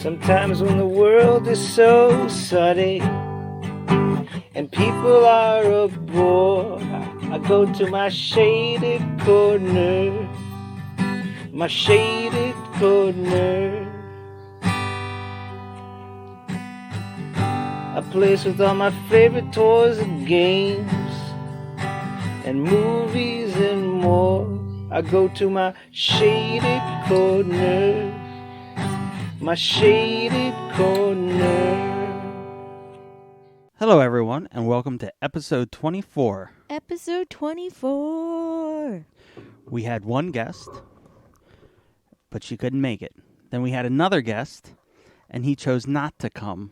Sometimes when the world is so sunny and people are a bore, I go to my shaded corner, my shaded corner. A place with all my favorite toys and games and movies and more. I go to my shaded corner, my shaded corner. Hello, everyone, and welcome to episode 24. Episode 24. We had one guest, but she couldn't make it. Then we had another guest, and he chose not to come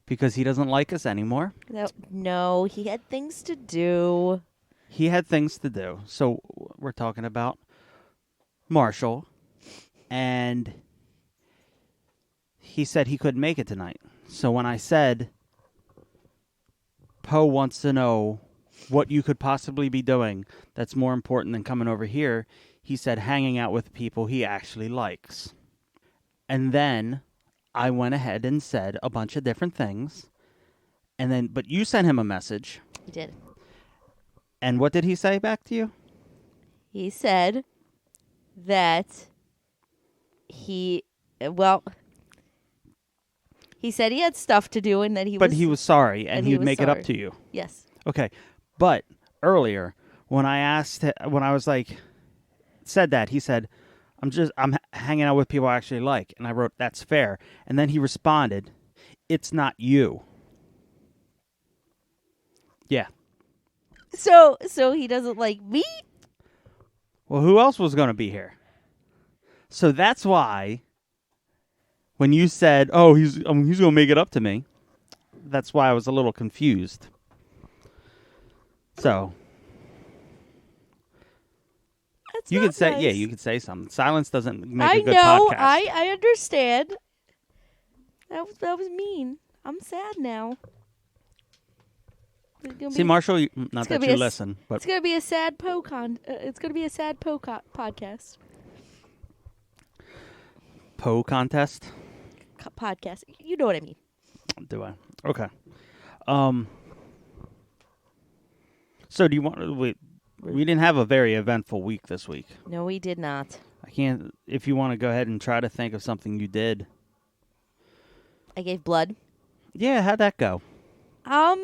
because he doesn't like us anymore. No, he had things to do. He had things to do. So we're talking about Marshall, and he said he couldn't make it tonight. So when I said, Poe wants to know what you could possibly be doing that's more important than coming over here, he said hanging out with people he actually likes. And then I went ahead and said a bunch of different things. And then, but you sent him a message. He did. And what did he say back to you? He said that he said he had stuff to do and that he But he was sorry, and he would make it up to you. Yes. Okay. But earlier, when I asked, when I was like, said that, he said, I'm hanging out with people I actually like. And I wrote, that's fair. And then he responded, it's not you. Yeah. So he doesn't like me? Well, who else was going to be here? So that's why when you said, oh, he's going to make it up to me, that's why I was a little confused. So That's you not could say, nice. yeah, you could say something. Silence doesn't make a good know. podcast. I understand. That was mean. I'm sad now. See, Marshall, not that you listen, but it's gonna be a sad it's gonna be a sad podcast. Poe contest? Podcast. You know what I mean. Do I? Okay. So do you want? We didn't have a very eventful week this week. No, we did not. I can't. If you want to go ahead and try to think of something you did. I gave blood. Yeah, how'd that go? Well,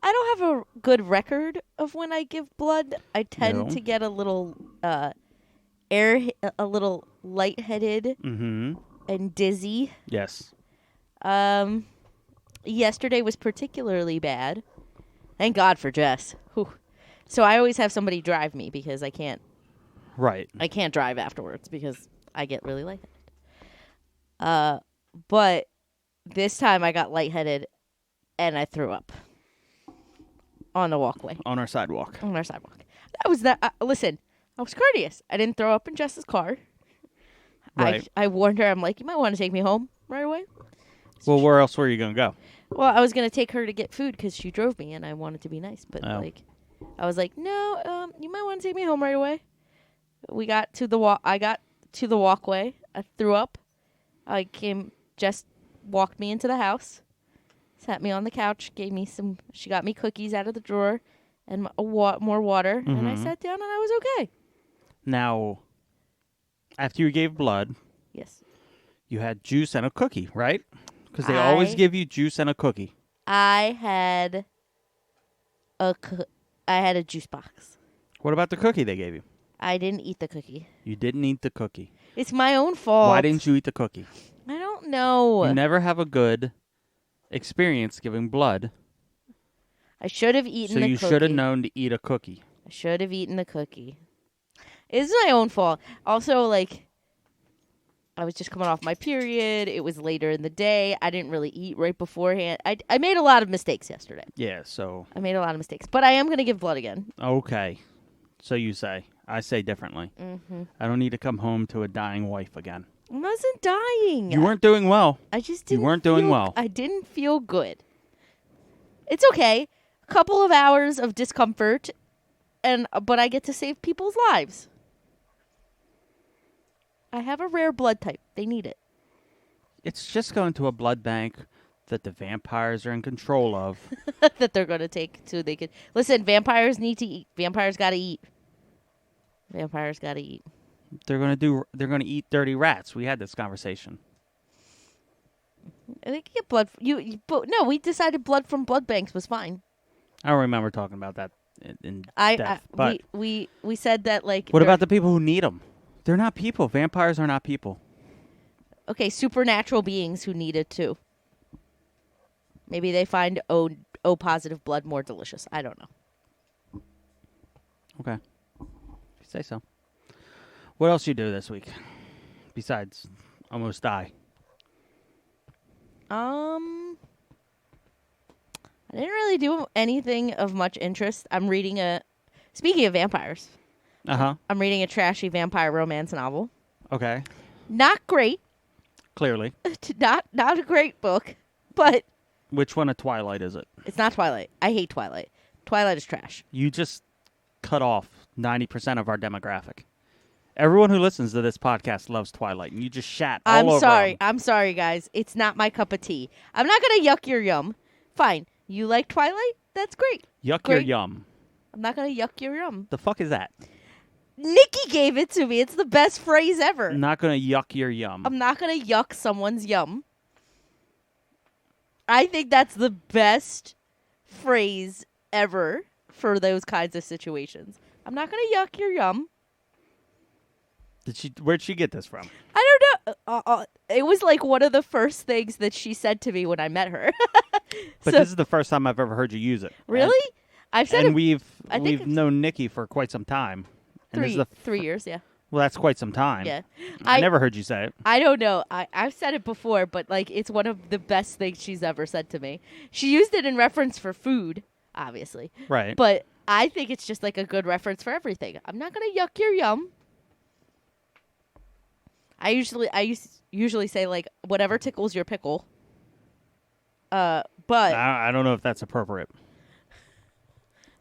I don't have a good record of when I give blood. I tend to get a little a little lightheaded and dizzy. Yes. Yesterday was particularly bad. Thank God for Jess. Whew. So I always have somebody drive me because I can't. Right. I can't drive afterwards because I get really lightheaded. But this time I got lightheaded and I threw up on the walkway. On our sidewalk. On our sidewalk. That was that. Listen, I was courteous. I didn't throw up in Jess's car. Right. I warned her. I'm like, you might want to take me home right away. Well, where else were you going to go? Well, I was going to take her to get food because she drove me and I wanted to be nice. But, I was like, no, you might want to take me home right away. We got to the I got to the walkway. I threw up. Jess walked me into the house, sat me on the couch, she got me cookies out of the drawer and more water, and I sat down and I was okay. Now, after you gave blood, yes, you had juice and a cookie, right? Because they always give you juice and a cookie. I had a juice box. What about the cookie they gave you? I didn't eat the cookie. You didn't eat the cookie. It's my own fault. Why didn't you eat the cookie? I don't know. You never have a good experience giving blood. I should have eaten the cookie. So you should have known to eat a cookie. I should have eaten the cookie. It's my own fault. Also, I was just coming off my period. It was later in the day. I didn't really eat right beforehand. I made a lot of mistakes yesterday. Yeah, so... I made a lot of mistakes. But I am going to give blood again. Okay. So you say. I say differently. Mm-hmm. I don't need to come home to a dying wife again. I wasn't dying. You weren't doing well. I just didn't. You weren't doing well. I didn't feel good. It's okay. A couple of hours of discomfort, but I get to save people's lives. I have a rare blood type. They need it. It's just going to a blood bank that the vampires are in control of. that they're going to take so they can... Listen, vampires need to eat. Vampires got to eat. Vampires got to eat. They're going to eat dirty rats. We had this conversation. They can get blood. No, we decided blood from blood banks was fine. I don't remember talking about that in depth. But we said that like. What about the people who need them? They're not people. Vampires are not people. Okay, supernatural beings who need it too. Maybe they find O positive blood more delicious. I don't know. Okay, if you say so. What else you do this week besides almost die? I didn't really do anything of much interest. I'm reading Speaking of vampires. I'm reading a trashy vampire romance novel. Okay. Not great. Clearly. Not a great book, but... Which one of Twilight is it? It's not Twilight. I hate Twilight. Twilight is trash. You just cut off 90% of our demographic. Everyone who listens to this podcast loves Twilight, and you just shat all over them. I'm sorry, guys. It's not my cup of tea. I'm not going to yuck your yum. Fine. You like Twilight? That's great. Yuck your yum. I'm not going to yuck your yum. The fuck is that? Nikki gave it to me. It's the best phrase ever. I'm not going to yuck your yum. I'm not going to yuck someone's yum. I think that's the best phrase ever for those kinds of situations. I'm not going to yuck your yum. Where'd she get this from? I don't know. It was like one of the first things that she said to me when I met her. But this is the first time I've ever heard you use it. Really? I've said it. We've known Nikki for quite some time. And 3 years, yeah. Well, that's quite some time. Yeah. I never heard you say it. I don't know. I've said it before, but like it's one of the best things she's ever said to me. She used it in reference for food, obviously. Right. But I think it's just like a good reference for everything. I'm not going to yuck your yum. I usually say like whatever tickles your pickle. But I don't know if that's appropriate.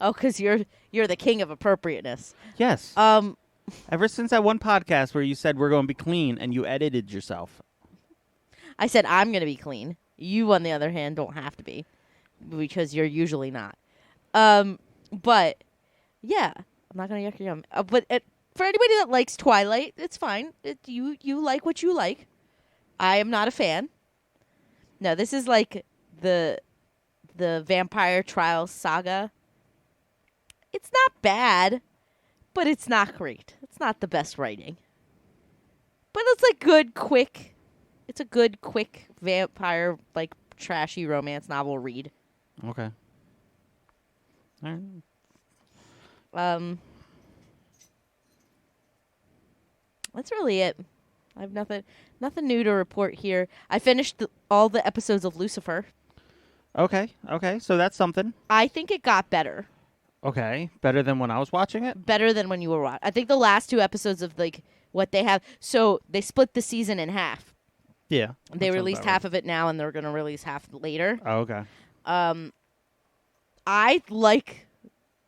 Oh, because you're the king of appropriateness. Yes. Ever since that one podcast where you said we're going to be clean and you edited yourself. I said I'm going to be clean. You, on the other hand, don't have to be because you're usually not. But yeah, I'm not going to yuck your yum. But for anybody that likes Twilight, it's fine. You like what you like. I am not a fan. No, this is like the Vampire Trials saga. It's not bad, but it's not great. It's not the best writing. But it's like good, quick. It's a good, quick vampire, like trashy romance novel read. Okay. All right. That's really it. I have nothing new to report here. I finished all the episodes of Lucifer. Okay. So that's something. I think it got better. Okay. Better than when I was watching it? Better than when you were watching. I think the last 2 episodes of like what they have. So they split the season in half. Yeah. They released half of it now, and they're going to release half later. Oh, okay. I like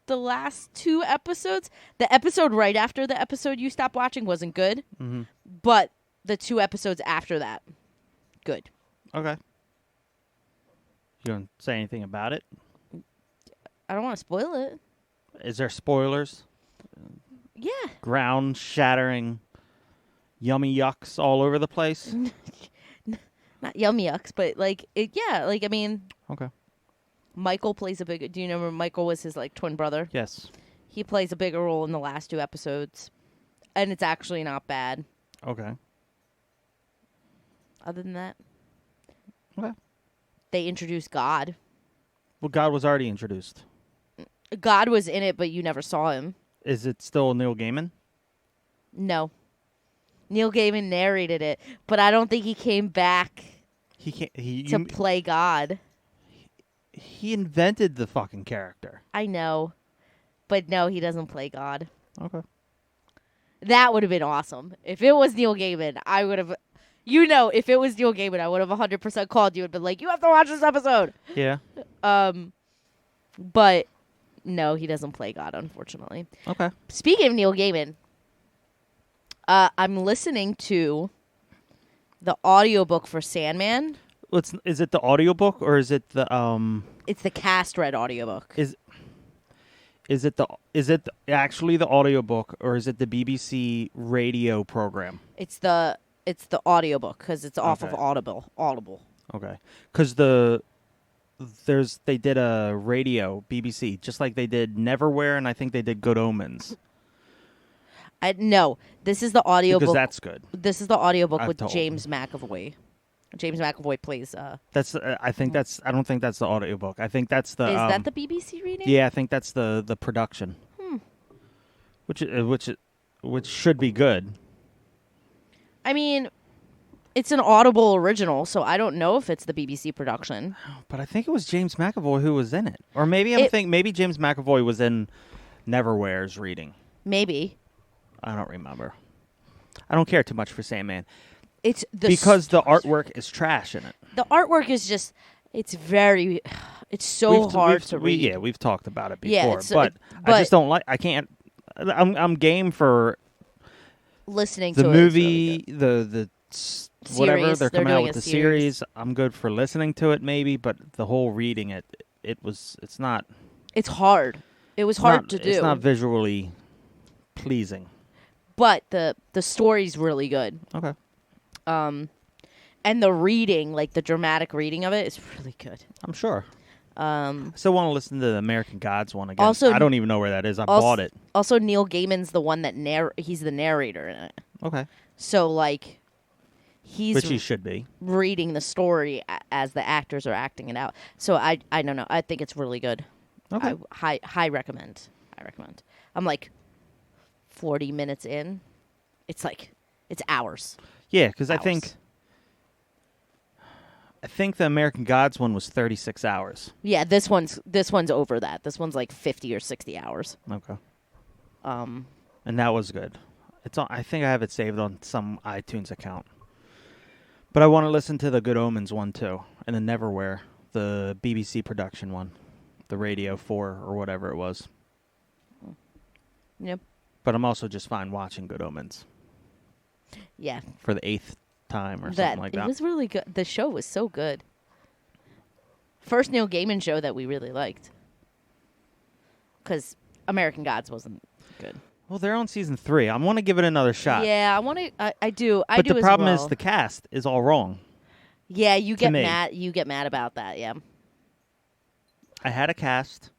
the last 2 episodes. The episode right after the episode you stopped watching wasn't good. Mm-hmm. But the 2 episodes after that, good. Okay. You don't say anything about it? I don't want to spoil it. Is there spoilers? Yeah. Ground shattering yummy yucks all over the place? Not yummy yucks, but like I mean. Okay. Michael plays a big. Do you remember Michael was his like twin brother? Yes. He plays a bigger role in the last 2 episodes, and it's actually not bad. Okay. Other than that, okay. They introduced God. Well, God was already introduced. God was in it, but you never saw him. Is it still Neil Gaiman? No. Neil Gaiman narrated it, but I don't think he came back to play God. He invented the fucking character. I know. But no, he doesn't play God. Okay. That would have been awesome. If it was Neil Gaiman, I would have... if it was Neil Gaiman, I would have 100% called you and been like, you have to watch this episode. Yeah. But no, he doesn't play God, unfortunately. Okay. Speaking of Neil Gaiman, I'm listening to the audiobook for Sandman. Is it the audiobook or is it the It's the cast read audiobook. Is it actually the audiobook or is it the BBC radio program? It's the audiobook because it's off of Okay. Audible. Okay, because they did a radio BBC just like they did Neverwhere and I think they did Good Omens. No, this is the audiobook. Because that's good. This is the audiobook I've with told. James McAvoy. James McAvoy plays. That's I don't think that's the audiobook. I think that's the. Is that the BBC reading? Yeah, I think that's the production. Which should be good. I mean, it's an Audible original, so I don't know if it's the BBC production. But I think it was James McAvoy who was in it, or maybe maybe James McAvoy was in Neverwhere's reading. Maybe. I don't remember. I don't care too much for Sandman. It's because the artwork is trash in it. The artwork is just. It's so hard to read. We've talked about it before, Yeah, but I just don't like. I can't. I'm game for listening the to movie, it. It's really good. the whatever Series. they're They're coming out doing with a the series. series. I'm good for listening to it, maybe, but the whole reading it's not. It's hard. It was hard to do. It's not visually pleasing. But the story's really good. Okay. And the reading, like the dramatic reading of it, is really good. I'm sure. I still want to listen to the American Gods one again. Also, I don't even know where that is. I bought it. Also, Neil Gaiman's the one that he's the narrator in it. Okay. So like, he's Which he should be reading the story as the actors are acting it out. So I don't know. I think it's really good. Okay. High recommend. I'm like 40 minutes in. It's hours. Yeah, because I think the American Gods one was 36 hours. Yeah, this one's over that. This one's like 50 or 60 hours. Okay. And that was good. I think I have it saved on some iTunes account. But I want to listen to the Good Omens one too, and the Neverwhere, the BBC production one, the Radio 4 or whatever it was. Yep. But I'm also just fine watching Good Omens. Yeah. For the 8th time or something like that. It was really good. The show was so good. First Neil Gaiman show that we really liked. Because American Gods wasn't good. Well, they're on season 3. I want to give it another shot. Yeah, I want to. I do. But the problem as well. is the cast is all wrong. Yeah, you get me. mad. You get mad about that. Yeah. I had a cast.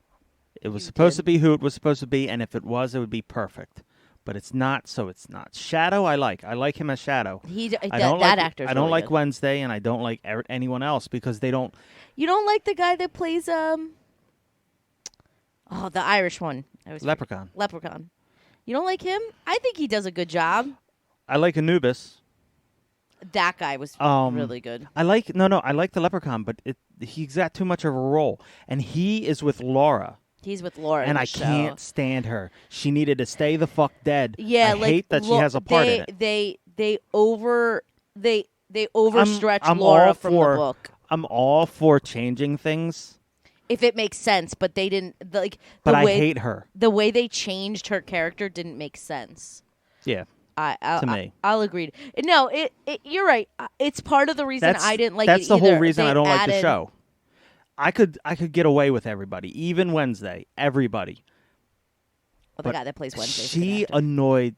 It was supposed to be who it was supposed to be, and if it was, it would be perfect. But it's not, so it's not. Shadow, I like. I like him as Shadow. That actor's I don't really like good. Wednesday, and I don't like anyone else because they don't. You don't like the guy that plays the Irish one. Leprechaun. Leprechaun. You don't like him? I think he does a good job. I like Anubis. That guy was really good. I like the Leprechaun, but he's got too much of a role, and he is with Laura. He's with Laura, and in the I show. can't stand her. She needed to stay the fuck dead. Yeah, I hate that she has a part in it. They overstretch I'm Laura all from for- the book. I'm all for changing things, If it makes sense, but they didn't but I hate her. The way they changed her character didn't make sense. Yeah, to me. I'll agree. No, you're right. It's part of the reason I didn't like it That's the either. whole reason They I don't like the added- show. I could get away with everybody, even Wednesday, everybody. Well, the guy that plays Wednesday. She annoyed.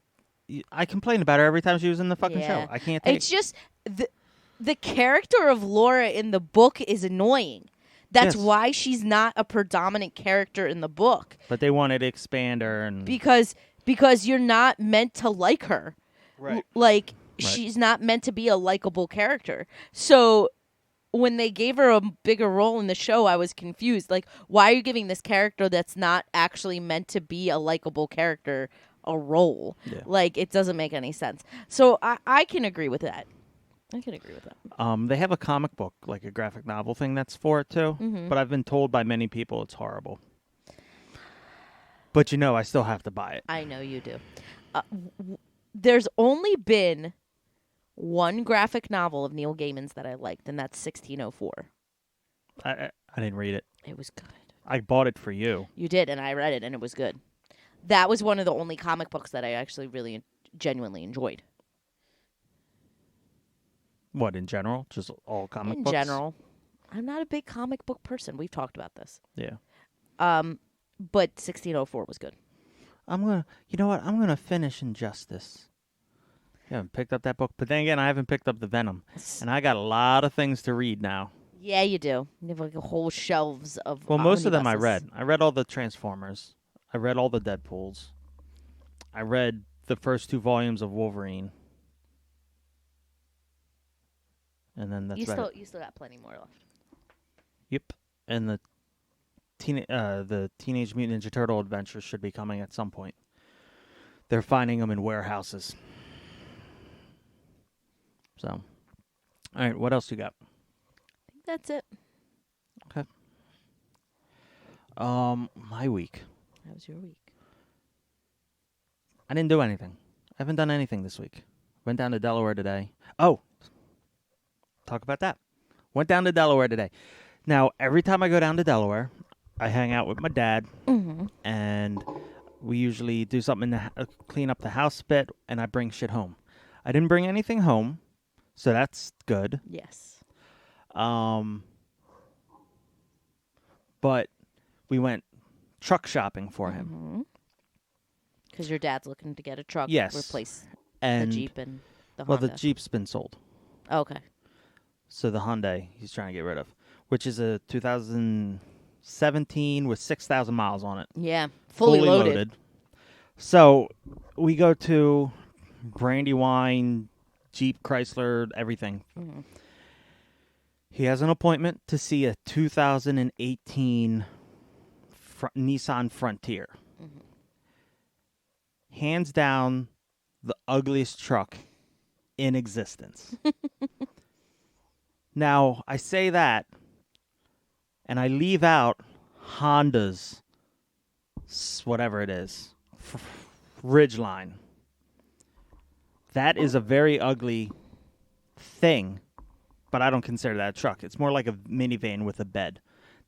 I complained about her every time she was in the fucking show. I can't take It's just the character of Laura in the book is annoying. That's Yes. why she's not a predominant character in the book. But they wanted to expand her, and Because you're not meant to like her. Right. She's not meant to be a likable character. So when they gave her a bigger role in the show, I was confused. Like, why are you giving this character that's not actually meant to be a likable character a role? Yeah. Like, it doesn't make any sense. So I can agree with that. They have a comic book, like a graphic novel thing that's for it too. Mm-hmm. But I've been told by many people it's horrible. But I still have to buy it. I know you do. There's only been one graphic novel of Neil Gaiman's that I liked, and that's 1604. I didn't read it. It was good. I bought it for you. You did, and I read it, and it was good. That was one of the only comic books that I actually really genuinely enjoyed. What, in general? Just all comic books? In general. I'm not a big comic book person. We've talked about this. Yeah. But 1604 was good. You know what? I'm going to finish Injustice. I haven't picked up that book. But then again, I haven't picked up the Venom. And I got a lot of things to read now. Yeah, you do. You have like a whole shelves of Well, most of them I omnibuses. read. I read all the Transformers. I read all the Deadpools. I read the first 2 volumes of Wolverine. And then that's about it. You still got plenty more left. Yep. And the Teenage Mutant Ninja Turtle adventures should be coming at some point. They're finding them in warehouses. So, all right, what else you got? I think that's it. Okay. My week. How was your week? I didn't do anything. I haven't done anything this week. Went down to Delaware today. Oh, talk about that. Went down to Delaware today. Now, every time I go down to Delaware, I hang out with my dad, and we usually do something to clean up the house a bit, and I bring shit home. I didn't bring anything home, so that's good. Yes. But we went truck shopping for him. Because your dad's looking to get a truck. Yes. Replace And, the Jeep and the well, Honda. the Jeep's been sold. Okay. So the Hyundai he's trying to get rid of, which is a 2017 with 6,000 miles on it. Yeah. Fully loaded. So we go to Brandywine, Jeep, Chrysler, everything. He has an appointment to see a 2018 Nissan Frontier. Hands down, the ugliest truck in existence. Now, I say that, and I leave out Honda's, whatever it is, Ridgeline. That is a very ugly thing, but I don't consider that a truck. It's more like a minivan with a bed.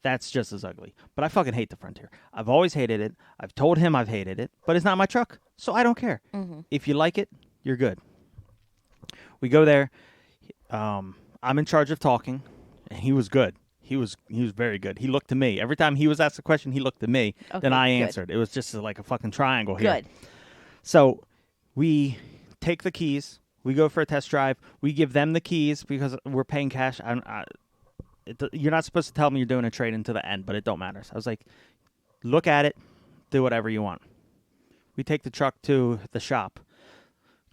That's just as ugly. But I fucking hate the Frontier. I've always hated it. I've told him I've hated it, but it's not my truck, so I don't care. If you like it, you're good. We go there. I'm in charge of talking, and he was good. He was very good. He looked to me. Every time he was asked a question, he looked to me. Okay, then I good. answered. It was just like a fucking triangle here. Good. So we take the keys. We go for a test drive. We give them the keys because we're paying cash. You're not supposed to tell me you're doing a trade-in to the end, but it don't matter. So I was like, look at it. Do whatever you want. We take the truck to the shop.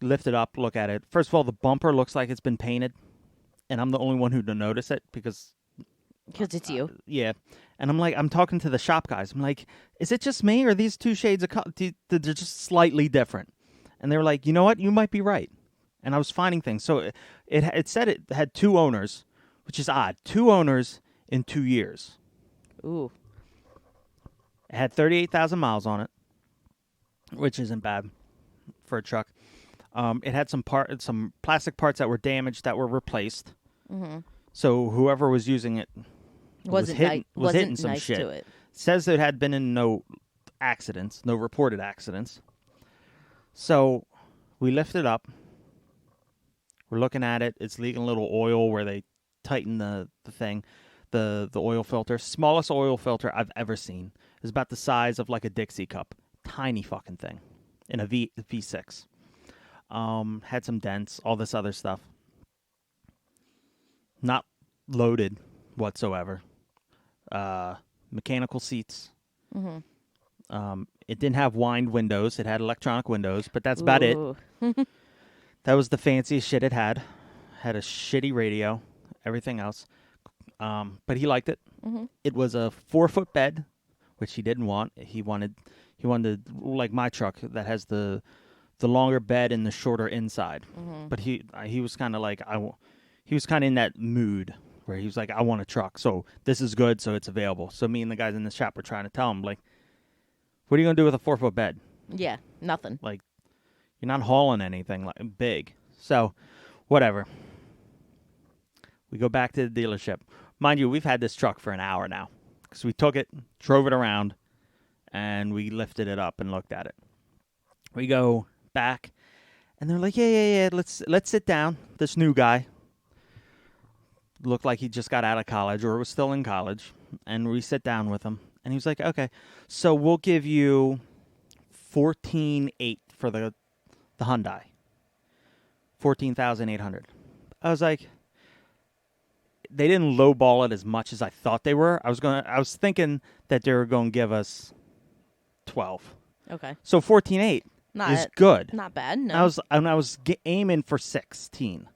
Lift it up. Look at it. First of all, the bumper looks like it's been painted. And I'm the only one who don't notice it because it's you. Yeah. And I'm talking to the shop guys. I'm like, is it just me or are these 2 shades of color? They're just slightly different. And they were like, you know what? You might be right. And I was finding things. So it said it had 2 owners, which is odd. 2 owners in 2 years. Ooh. It had 38,000 miles on it, which isn't bad for a truck. It had some plastic parts that were damaged that were replaced. So whoever was using it was hitting some nice shit. to it. Says it had been in no accidents, no reported accidents. So we lift it up. We're looking at it. It's leaking a little oil where they tighten the thing, the oil filter. Smallest oil filter I've ever seen. It's about the size of like a Dixie cup. Tiny fucking thing in a V6. Had some dents, all this other stuff. Not loaded whatsoever. Mechanical seats. It didn't have wind windows. It had electronic windows, but that's about it. That was the fanciest shit it had. Had a shitty radio, everything else. But he liked it. It was a 4-foot bed, which he didn't want. He wanted like my truck that has the longer bed and the shorter inside. But he was kind of like he was kind of in that mood where he was like, I want a truck, so this is good, so it's available. So me and the guys in the shop were trying to tell him, like, what are you gonna do with a 4-foot bed? Yeah, nothing. Like, you're not hauling anything like big. So, whatever. We go back to the dealership. Mind you, we've had this truck for an hour now because we took it, drove it around, and we lifted it up and looked at it. We go back, and they're like, yeah, let's sit down. This new guy, Looked like he just got out of college or was still in college. And we sit down with him. And he was like, okay, so we'll give you $14,800 for the Hyundai. $14,800. I was like, they didn't lowball it as much as I thought they were. I was thinking that they were going to give us 12. Okay. So 14.8 is good. Not bad. No. I was aiming for 16.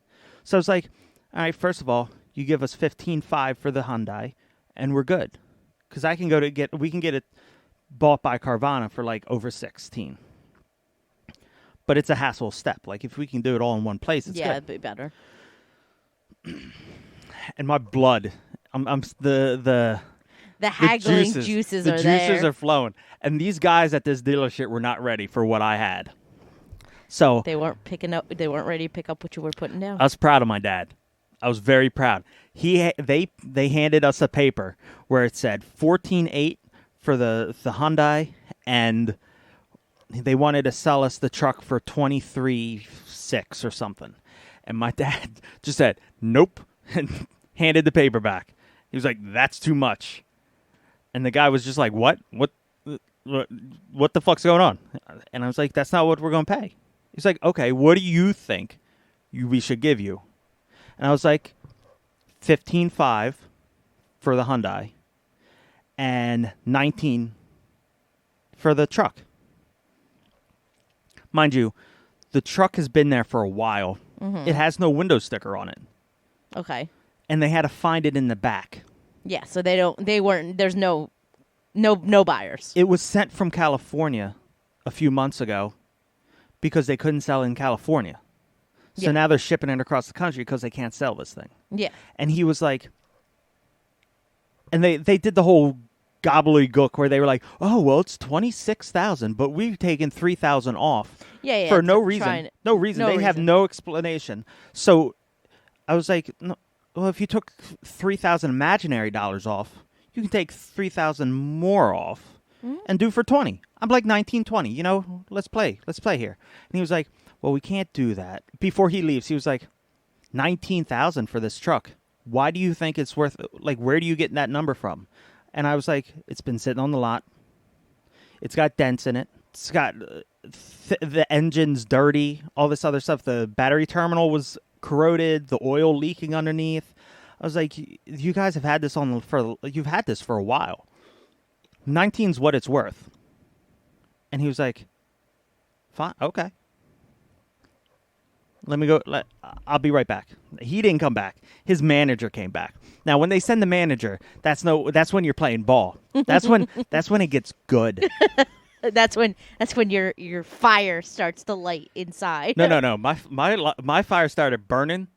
So I was like, all right, first of all, you give us 15.5 for the Hyundai, and we're good. Because we can get it bought by Carvana for like over 16. But it's a hassle step. Like if we can do it all in one place, it's good. Yeah, it'd be better. And my blood, the haggling juices are there. The juices are flowing. And these guys at this dealership were not ready for what I had. So they weren't ready to pick up what you were putting down. I was proud of my dad. I was very proud. They handed us a paper where it said 14.8 for the Hyundai, and they wanted to sell us the truck for 23.6 or something. And my dad just said, nope, and handed the paper back. He was like, that's too much. And the guy was just like, what the fuck's going on? And I was like, that's not what we're going to pay. He's like, okay, what do you think we should give you? And I was like, 15.5 for the Hyundai and 19 for the truck. Mind you, the truck has been there for a while. Mm-hmm. It has no window sticker on it. Okay. And they had to find it in the back. Yeah, so there's no buyers. It was sent from California a few months ago because they couldn't sell it in California. So now they're shipping it across the country because they can't sell this thing. Yeah. And he was like, and they did the whole gobbledygook where they were like, oh, well, it's $26,000, but we've taken $3,000 off. Yeah. For no reason. No reason. They have no explanation. So I was like, no, well, if you took $3,000 imaginary dollars off, you can take $3,000 more off and do for 20. I'm like 19, 20. You know, let's play here. And he was like, well, we can't do that. Before he leaves, he was like, 19,000 for this truck. Why do you think it's worth? Like, where do you get that number from? And I was like, it's been sitting on the lot. It's got dents in it. It's got the engine's dirty. All this other stuff. The battery terminal was corroded. The oil leaking underneath. I was like, you guys have had this you've had this for a while. 19's what it's worth. And he was like, fine, okay. Let me go. I'll be right back. He didn't come back. His manager came back. Now, when they send the manager, that's when you're playing ball. That's when it gets good. That's when your fire starts to light inside. No. My fire started burning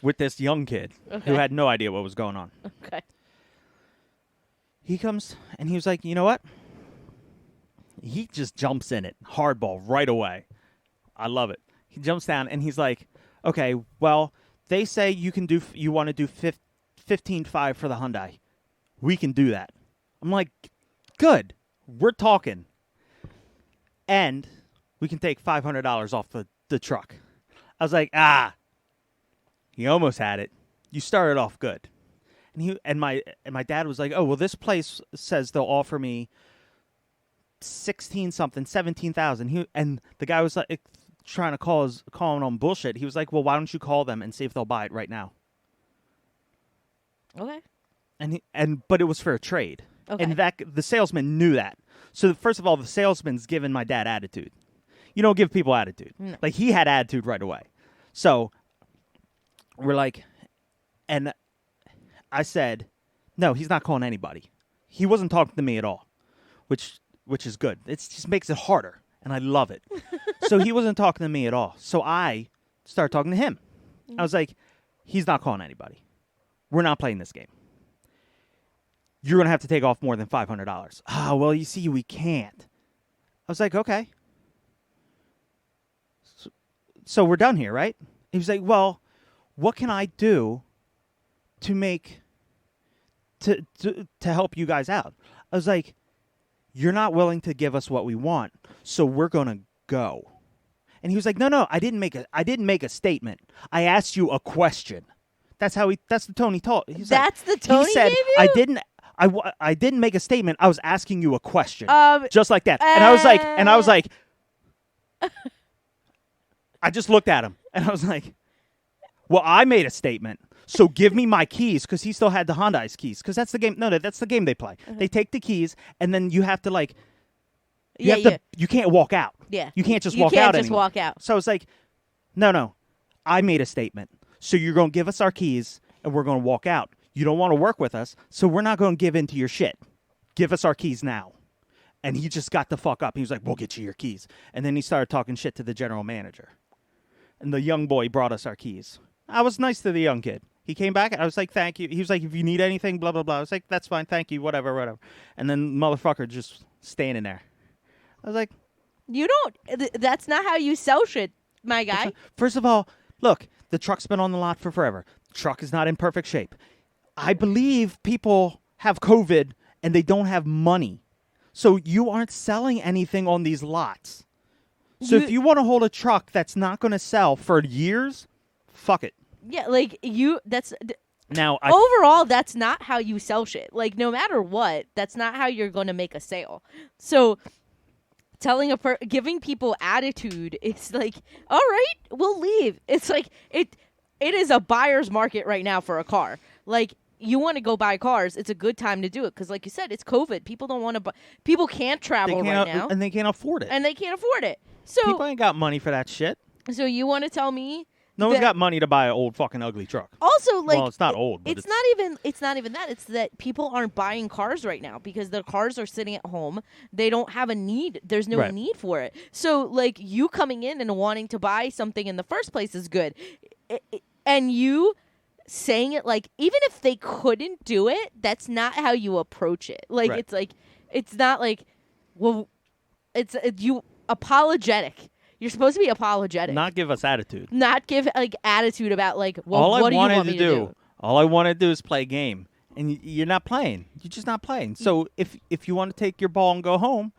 with this young kid who had no idea what was going on. Okay. He comes and he was like, you know what? He just jumps in it, hardball right away. I love it. He jumps down and he's like, okay, well, they say you want to do 15.5 for the Hyundai. We can do that. I'm like, good. We're talking. And we can take $500 off the truck. I was like, he almost had it. You started off good. And my dad was like, oh, well, this place says they'll offer me 17,000. And the guy was like trying to call him on bullshit. He was like, well, why don't you call them and see if they'll buy it right now? Okay. But it was for a trade. Okay. And the salesman knew that. So first of all, the salesman's giving my dad attitude. You don't give people attitude. No. Like, he had attitude right away. So we're like, and I said, no, he's not calling anybody. He wasn't talking to me at all, which is good. It just makes it harder, and I love it. So he wasn't talking to me at all. So I started talking to him. I was like, he's not calling anybody. We're not playing this game. You're going to have to take off more than $500. Oh, well, you see, we can't. I was like, okay. So we're done here, right? He was like, well, what can I do to help you guys out? I was like, you're not willing to give us what we want, so we're going to go. And he was like, no, I didn't make a statement. I asked you a question. That's the tone he told. That's the tone he said, gave you? I didn't make a statement. I was asking you a question. Just like that. And I was like, I just looked at him and I was like, well, I made a statement. So give me my keys, because he still had the Hyundai's keys, because that's the game. No, that's the game they play. They take the keys, and then you have to like, you can't walk out. Yeah, you can't just walk out. Walk out. So I was like, no, I made a statement. So you're going to give us our keys, and we're going to walk out. You don't want to work with us, so we're not going to give in to your shit. Give us our keys now. And he just got the fuck up. He was like, we'll get you your keys. And then he started talking shit to the general manager. And the young boy brought us our keys. I was nice to the young kid. He came back. I was like, thank you. He was like, if you need anything, blah, blah, blah. I was like, that's fine. Thank you. Whatever. And then motherfucker just standing there. I was like, you don't. That's not how you sell shit, my guy. First of all, look, the truck's been on the lot for forever. The truck is not in perfect shape. I believe people have COVID and they don't have money. So you aren't selling anything on these lots. So if you want to hold a truck that's not going to sell for years, fuck it. Yeah, like that's now. Overall, that's not how you sell shit. Like, no matter what, that's not how you're going to make a sale. So giving people attitude, it's like, all right, we'll leave. It's like it is a buyer's market right now for a car. Like, you want to go buy cars, it's a good time to do it, because like you said, it's COVID. People don't want to buy. People can't travel right now, and they can't afford it. So people ain't got money for that shit. So you want to tell me? No one's got money to buy an old fucking ugly truck. Also, like, well, it's not old. But it's not even that. It's that people aren't buying cars right now because their cars are sitting at home. They don't have a need. There's no need for it. So, like, you coming in and wanting to buy something in the first place is good, and you saying it like, even if they couldn't do it, that's not how you approach it. Like, it's like, it's not like, well, it's you apologetic. You're supposed to be apologetic. Not give us attitude. Not give like attitude about like, well, what do you want me to do? All I want to do is play a game, and you're not playing. You're just not playing. So if you want to take your ball and go home,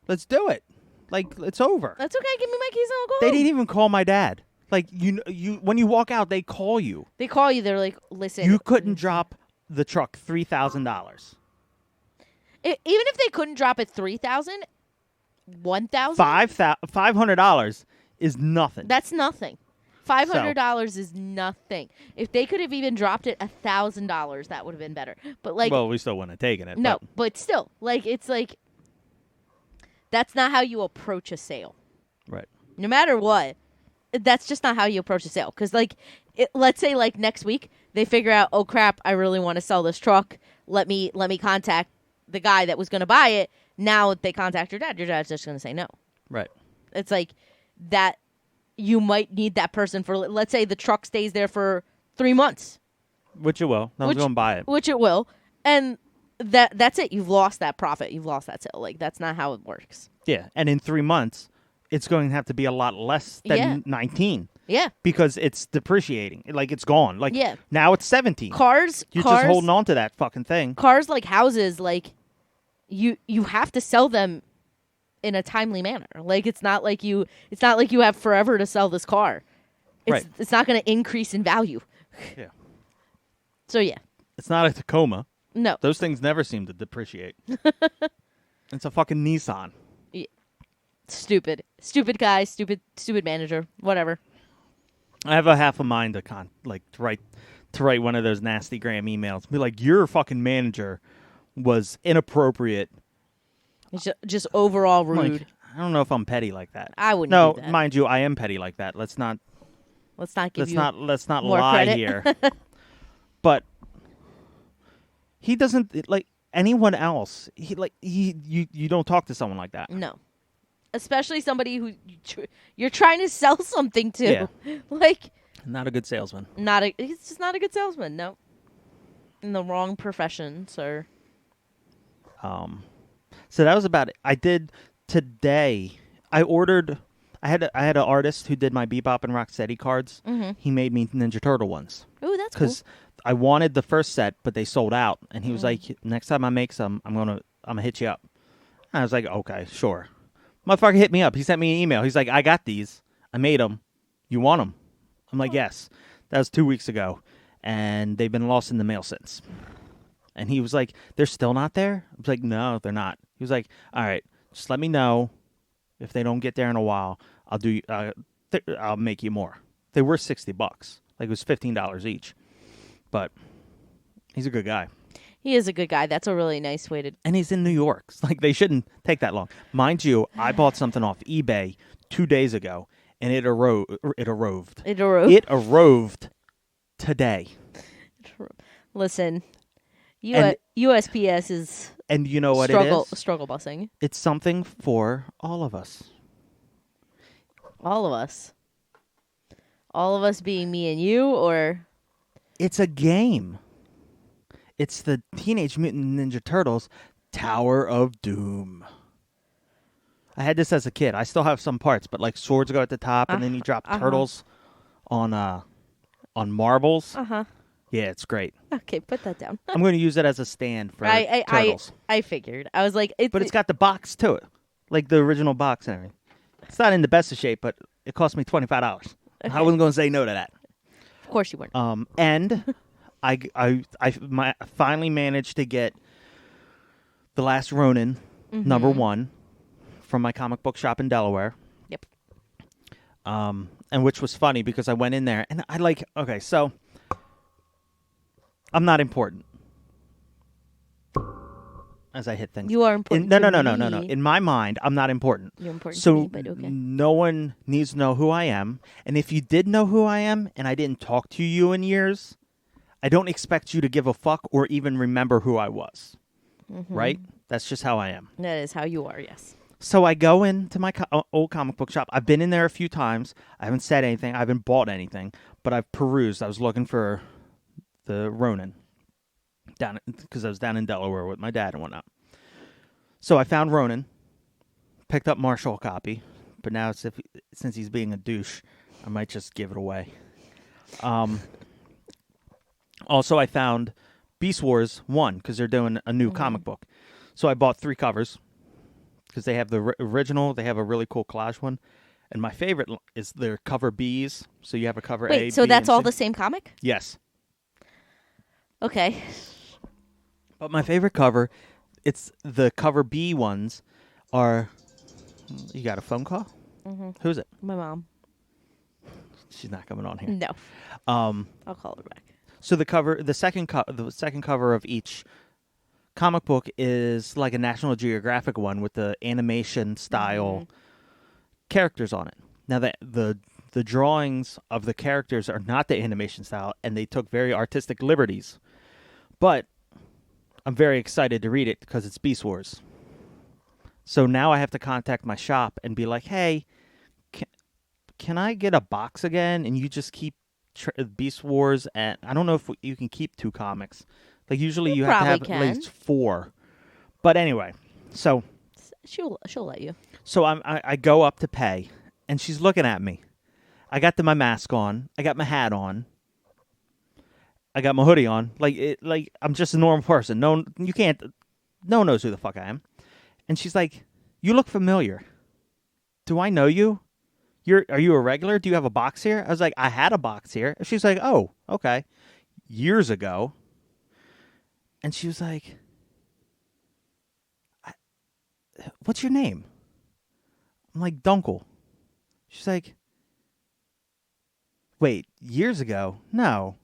let's do it. Like, it's over. That's okay. Give me my keys and I'll go home. They didn't even call my dad. Like, you when you walk out, they call you. They call you. They're like, listen. You couldn't drop the truck $3,000. Even if they couldn't drop it $3,000. $1,000? $500 is nothing. That's nothing. $500 is nothing. If they could have even dropped it $1,000, that would have been better. But like, well, we still wouldn't have taken it. No, but still, like, it's like, that's not how you approach a sale. Right. No matter what, that's just not how you approach a sale. Because like, let's say like next week they figure out, oh crap, I really want to sell this truck. Let me contact the guy that was going to buy it. Now they contact your dad's just going to say no. Right. It's like that you might need that person for, let's say the truck stays there for 3 months. Which it will. No one's going to buy it. Which it will. And that's it. You've lost that profit. You've lost that sale. Like, that's not how it works. Yeah. And in 3 months, it's going to have to be a lot less than 19. Yeah. Because it's depreciating. Like, it's gone. Like, now it's 17. You're just holding on to that fucking thing. Cars, like houses, like, you have to sell them in a timely manner. Like, it's not like you have forever to sell this car. It's not going to increase in value. Yeah. So yeah. It's not a Tacoma. No. Those things never seem to depreciate. It's a fucking Nissan. Yeah. Stupid guy, stupid manager, whatever. I have a half a mind to write one of those nasty gram emails. Be like, your fucking manager was inappropriate. It's just overall rude. Like, I don't know if I'm petty like that. I wouldn't. No, do that. mind you, I am petty like that. Let's not more lie credit. here. But he doesn't like anyone else. You don't talk to someone like that. No, especially somebody who you're trying to sell something to. Yeah. Like, not a good salesman. He's just not a good salesman. No, in the wrong profession, sir. So that was about it. I did today. I had an artist who did my Bebop and Rocksteady cards. Mm-hmm. He made me Ninja Turtle ones. Ooh, that's cool. Because I wanted the first set, but they sold out. And he was like, "Next time I make some, I'm gonna hit you up." And I was like, "Okay, sure." Motherfucker hit me up. He sent me an email. He's like, "I got these. I made them. You want them?" I'm like, yes. That was 2 weeks ago. And they've been lost in the mail since. And he was like, they're still not there? I was like, no, they're not. He was like, all right, just let me know if they don't get there in a while. I'll make you more. They were $60. Like, it was $15 each. But he's a good guy. He is a good guy. That's a really nice way to... And he's in New York. It's like, they shouldn't take that long. Mind you, I bought something off eBay 2 days ago, and it arroved. It arose? It arroved today. Listen, USPS is... And you know what it is? Struggle busing. It's something for all of us. All of us. All of us being me and you, or... It's a game. It's the Teenage Mutant Ninja Turtles Tower of Doom. I had this as a kid. I still have some parts, but like swords go at the top, and then you drop turtles on marbles. Yeah, it's great. Okay, put that down. I'm going to use it as a stand for turtles. I figured. I was like... But it's got the box to it. Like the original box and everything. It's not in the best of shape, but it cost me $25. Okay. I wasn't going to say no to that. Of course you weren't. And I finally managed to get The Last Ronin, #1, from my comic book shop in Delaware. Yep. And which was funny because I went in there and okay, so I'm not important. As I hit things. You are important. No. Me. In my mind, I'm not important. You're important so to me, but okay. No one needs to know who I am. And if you did know who I am and I didn't talk to you in years, I don't expect you to give a fuck or even remember who I was. Right? That's just how I am. That is how you are, yes. So I go into my old comic book shop. I've been in there a few times. I haven't said anything. I haven't bought anything. But I've perused. I was looking for the Ronin. Because I was down in Delaware with my dad and whatnot. So I found Ronin, picked up Marshall a copy, but now since he's being a douche, I might just give it away. Also, I found Beast Wars 1 because they're doing a new comic book. So I bought 3 covers because they have the original. They have a really cool collage one. And my favorite is their cover Bs. So you have a cover A, Wait, so B, that's and all C. the same comic? Yes. Okay. But my favorite cover, it's the cover B ones are... You got a phone call? Who's it? My mom. She's not coming on here. No. I'll call her back. So the second cover of each comic book is like a National Geographic one with the animation style characters on it. Now the drawings of the characters are not the animation style, and they took very artistic liberties. But I'm very excited to read it because it's Beast Wars. So now I have to contact my shop and be like, hey, can I get a box again? And you just keep Beast Wars, and I don't know if you can keep 2 comics. Like usually you have to have at least 4. But anyway, so she'll let you. So I go up to pay, and she's looking at me. I got my mask on. I got my hat on. I got my hoodie on. Like I'm just a normal person. No one knows who the fuck I am. And she's like, "You look familiar. Do I know you? Are you a regular? Do you have a box here?" I was like, "I had a box here." She's like, "Oh, okay." Years ago. And she was like, "What's your name?" I'm like, "Dunkel." She's like, "Wait, years ago? No.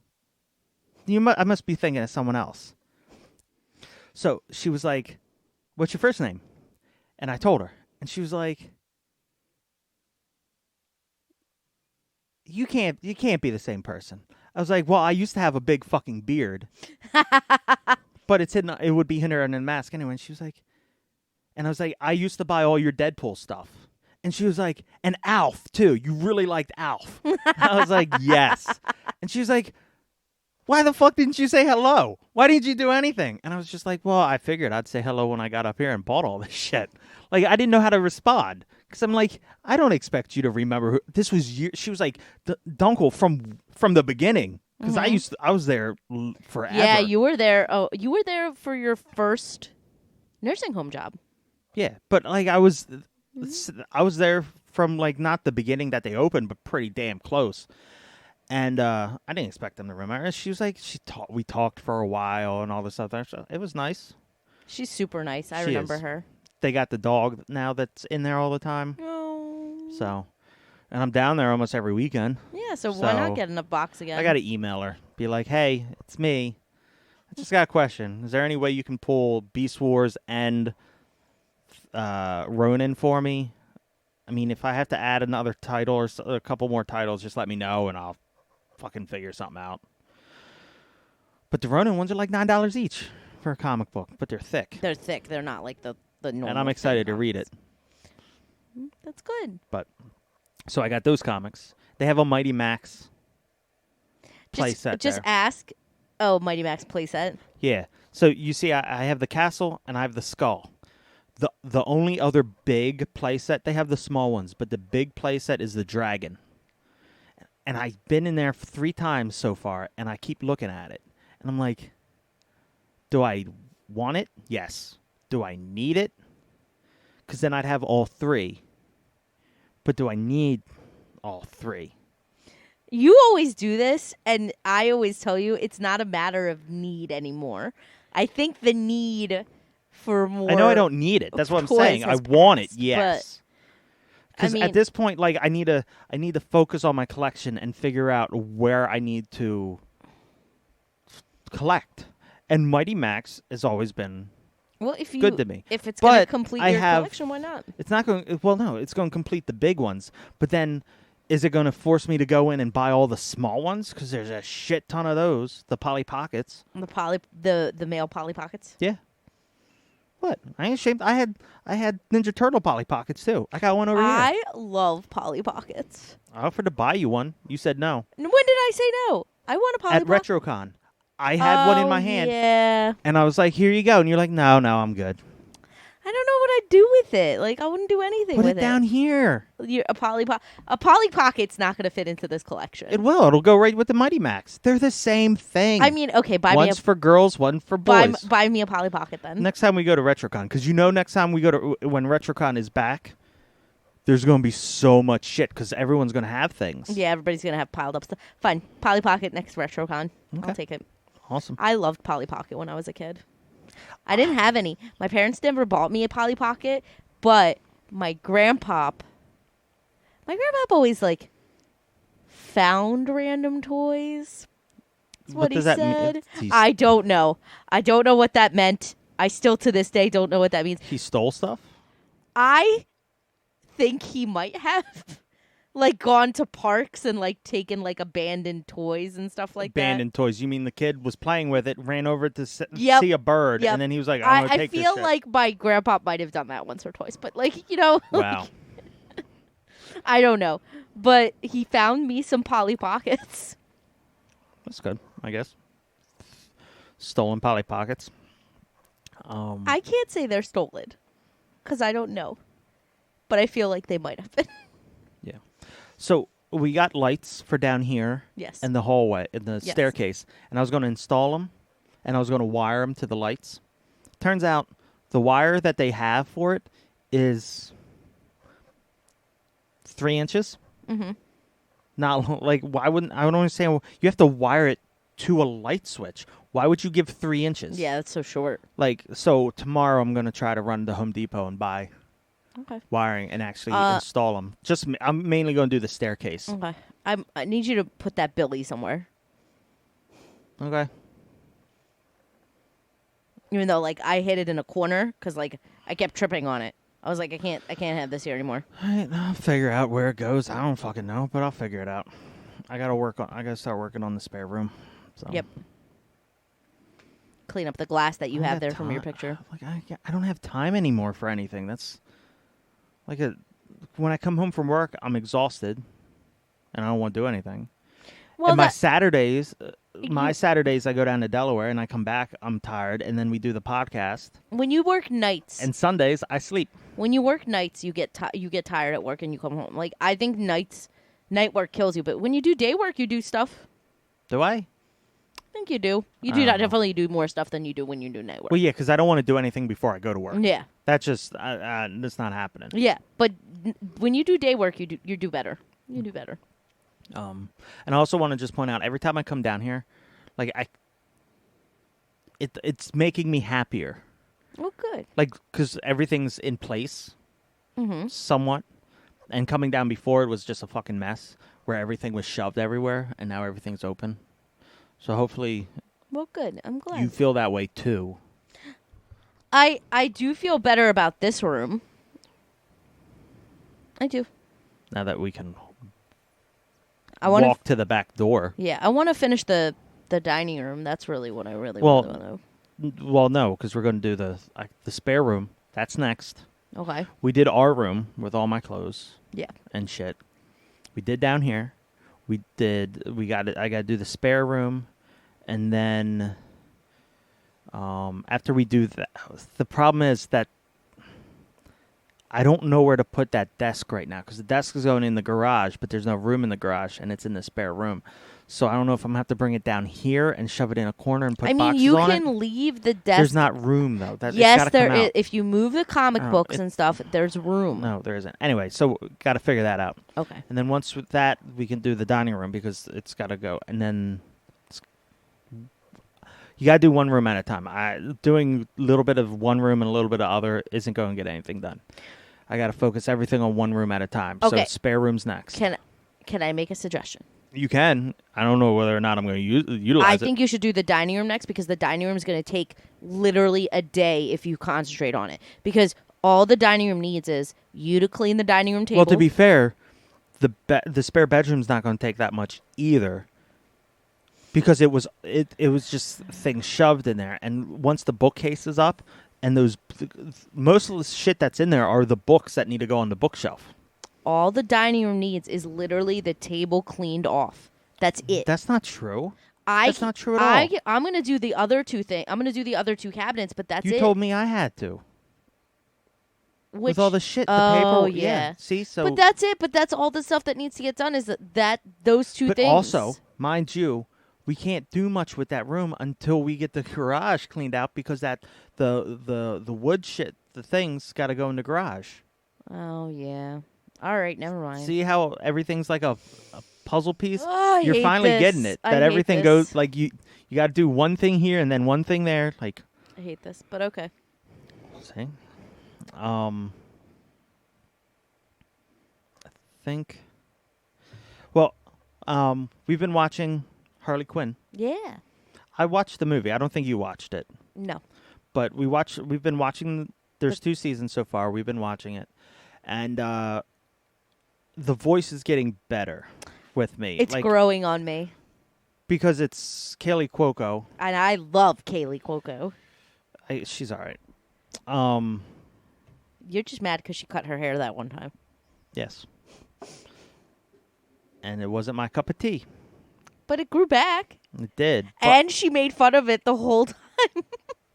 I must be thinking of someone else." So she was like, "What's your first name?" And I told her. And she was like, You can't be the same person. I was like, "Well, I used to have a big fucking beard." But it would be hidden in a mask anyway. And she was like, and I was like, "I used to buy all your Deadpool stuff." And she was like, "And Alf, too. You really liked Alf." I was like, "Yes." And she was like, "Why the fuck didn't you say hello? Why didn't you do anything?" And I was just like, "Well, I figured I'd say hello when I got up here and bought all this shit." Like, I didn't know how to respond. Because I'm like, I don't expect you to remember who this was. She was like, Dunkel from the beginning. Because I was there forever. Yeah, you were there. Oh, you were there for your first nursing home job. Yeah, but like I was there from like not the beginning that they opened, but pretty damn close. And I didn't expect them to remember. She was like, we talked for a while and all this stuff. It was nice. She's super nice. I She remember is. her. They got the dog now that's in there all the time. Oh. So, and I'm down there almost every weekend. Yeah, so why not get in a box again? I got to email her. Be like, hey, it's me. I just got a question. Is there any way you can pull Beast Wars and Ronin for me? I mean, if I have to add another title or a couple more titles, just let me know and I'll fucking figure something out. But the Ronin ones are like $9 each for a comic book, but they're thick. They're thick. They're not like the normal. And I'm excited to read it. That's good. But so I got those comics. They have a Mighty Max playset. Just ask. Oh, Mighty Max playset. Yeah. So you see, I have the castle and I have the skull. The only other big playset, they have the small ones, but the big playset is the dragon. And I've been in there 3 times so far, and I keep looking at it. And I'm like, do I want it? Yes. Do I need it? Because then I'd have all 3. But do I need all 3? You always do this, and I always tell you it's not a matter of need anymore. I think the need for more. I know I don't need it. That's what I'm saying. I want it, yes. Because at this point, like, I need to focus on my collection and figure out where I need to collect. And Mighty Max has always been good to me. If it's going to complete your collection, why not? It's not going. Well, no, it's going to complete the big ones. But then, is it going to force me to go in and buy all the small ones? Because there's a shit ton of those. The Polly Pockets. The male Polly Pockets. Yeah. What? I ain't ashamed. I had Ninja Turtle Polly Pockets too. I got one over here. I love Polly Pockets. I offered to buy you one. You said no. When did I say no? I want a Polly Pocket. At RetroCon. I had one in my hand. Yeah. And I was like, here you go. And you're like, no, I'm good. I don't know what I'd do with it. Like, I wouldn't do anything with it. Put it down here. A Polly Pocket's not going to fit into this collection. It will. It'll go right with the Mighty Max. They're the same thing. I mean, okay, one's for girls, one for boys. Buy me a Polly Pocket then. Next time we go to RetroCon, because next time we go to when RetroCon is back, there's going to be so much shit because everyone's going to have things. Yeah, everybody's going to have piled up stuff. Fine, Polly Pocket next RetroCon. Okay. I'll take it. Awesome. I loved Polly Pocket when I was a kid. I didn't have any. My parents never bought me a Polly Pocket, but my grandpa always like found random toys. That's what he said. I don't know. I don't know what that meant. I still to this day don't know what that means. He stole stuff? I think he might have like gone to parks and like taken like abandoned toys and stuff like abandoned toys. You mean the kid was playing with it, ran over to see a bird, and then he was like, I'm going to take this shit. I feel like my grandpa might have done that once or twice, but like, you know. Wow. I don't know. But he found me some Polly Pockets. That's good, I guess. Stolen Polly Pockets. I can't say they're stolen because I don't know. But I feel like they might have been. Yeah. So we got lights for down here. Yes. In the hallway, in the staircase. And I was going to install them, and I was going to wire them to the lights. Turns out the wire that they have for it is 3 inches. Mm-hmm. Not like, why wouldn't, I would understand, you have to wire it to a light switch. Why would you give 3 inches? Yeah, that's so short. Like, so tomorrow I'm going to try to run to Home Depot and buy wiring and actually install them. I'm mainly going to do the staircase. Okay. I need you to put that Billy somewhere. Okay. Even though, like, I hid it in a corner because, like, I kept tripping on it. I was like, I can't have this here anymore. All right, I'll figure out where it goes. I don't fucking know, but I'll figure it out. I gotta start working on the spare room. So. Yep. Clean up the glass that you have there from your picture. Like I don't have time anymore for anything. That's like when I come home from work, I'm exhausted, and I don't want to do anything. Well, and my Saturdays, I go down to Delaware, and I come back, I'm tired, and then we do the podcast. When you work nights, and Sundays, I sleep. When you work nights, you get tired at work, and you come home. Like, I think night work kills you, but when you do day work, you do stuff. Do I? I think you do. You do definitely do more stuff than you do when you do night work. Well, yeah, because I don't want to do anything before I go to work. Yeah. That's just that's not happening. Yeah, but when you do day work, you do better. You do better. And I also want to just point out, every time I come down here, like it's making me happier. Oh, good. Like, because everything's in place, Mm-hmm. somewhat. And coming down before, it was just a fucking mess, where everything was shoved everywhere, and now everything's open. So hopefully Well, good. I'm glad. you feel that way, too. I do feel better about this room. I do. Now that we can I want walk to the back door. Yeah, I want to finish the dining room. That's really what I really want to. Well, no, because we're going to do the spare room. That's next. Okay. We did our room with all my clothes. Yeah. And shit. We did down here. I got to do the spare room, and then after we do that, the problem is that I don't know where to put that desk right now, because the desk is going in the garage, but there's no room in the garage, and it's in the spare room. So I don't know if I'm going to have to bring it down here and shove it in a corner and put boxes on it. you can leave the desk. There's not room, though. Yes, there is. If you move the comic books and stuff, there's room. No, there isn't. Anyway, so got to figure that out. Okay. And then once with that, we can do the dining room, because it's got to go. And then you got to do one room at a time. Doing a little bit of one room and a little bit of other isn't going to get anything done. I got to focus everything on one room at a time. Okay. So spare room's next. Can I make a suggestion? You can. I don't know whether or not I'm going to utilize it. I think you should do the dining room next, because the dining room is going to take literally a day if you concentrate on it. Because all the dining room needs is you to clean the dining room table. Well, to be fair, the spare bedroom's not going to take that much either, because it was just things shoved in there. And once the bookcase is up, and most of the shit that's in there are the books that need to go on the bookshelf. All the dining room needs is literally the table cleaned off. That's it. That's not true. That's not true at all. I'm going to do the other two things. I'm going to do the other two cabinets, but that's it. You told me I had to. With all the shit, the paper. paper. Yeah. See, so. But that's it. But that's all the stuff that needs to get done. Is that those two things? But also, mind you, we can't do much with that room until we get the garage cleaned out, because the wood shit, the things got to go in the garage. Oh yeah. All right, never mind. See how everything's like a puzzle piece? Oh, You're finally getting it. That everything goes like you got to do one thing here and then one thing there. Like, I hate this, but okay. See, I think. Well, we've been watching Harley Quinn. Yeah. I watched the movie. I don't think you watched it. No. But we've been watching. There's 2 seasons so far. We've been watching it, and the voice is getting better with me. It's growing on me. Because it's Kaylee Cuoco. And I love Kaylee Cuoco. She's all right. You're just mad because she cut her hair that one time. Yes. And it wasn't my cup of tea. But it grew back. It did. And she made fun of it the whole time.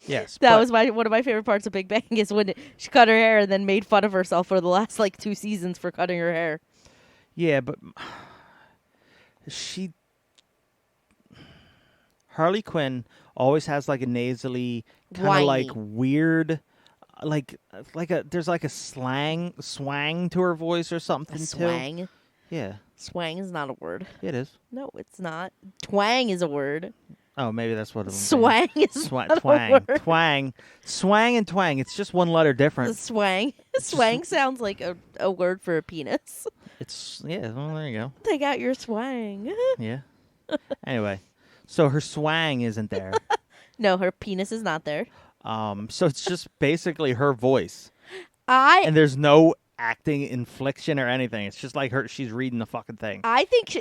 Yes. That was one of my favorite parts of Big Bang, is when she cut her hair and then made fun of herself for the last 2 seasons for cutting her hair. Yeah, but Harley Quinn always has a nasally, kind of weird, there's a swang to her voice or something too. Swang? Yeah. Swang is not a word. It is. No, it's not. Twang is a word. Oh, maybe that's what it was. Swang is not twang. a word. Twang. Swang and twang. It's just one letter different. Swang. Swang sounds like a word for a penis. Well, there you go. Take out your swang. Yeah. Anyway, so her swang isn't there. No, her penis is not there. So it's just basically her voice. And there's no acting inflection or anything. It's just like she's reading the fucking thing. I think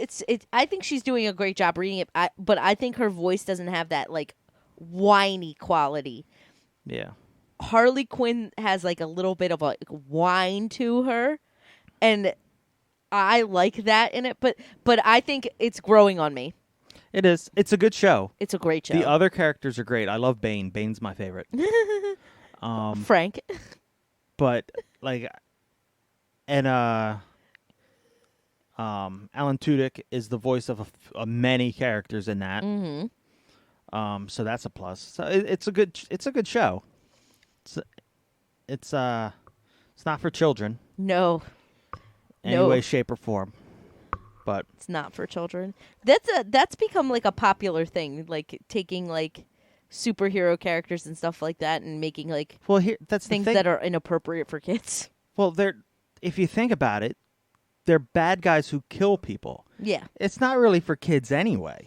I think she's doing a great job reading it, but I think her voice doesn't have that whiny quality. Yeah. Harley Quinn has a little bit of a whine to her, and I like that in it, but I think it's growing on me. It is. It's a good show. It's a great show. The other characters are great. I love Bane. Bane's my favorite. Frank. But and Alan Tudyk is the voice of many characters in that. Mm-hmm. So that's a plus. So it's a good show. It's not for children. No. Any way, shape, or form. but it's not for children. That's become like a popular thing, like taking like superhero characters and stuff like that and making like that's things the thing. that are inappropriate for kids. Well, if you think about it, they're bad guys who kill people. Yeah. It's not really for kids anyway.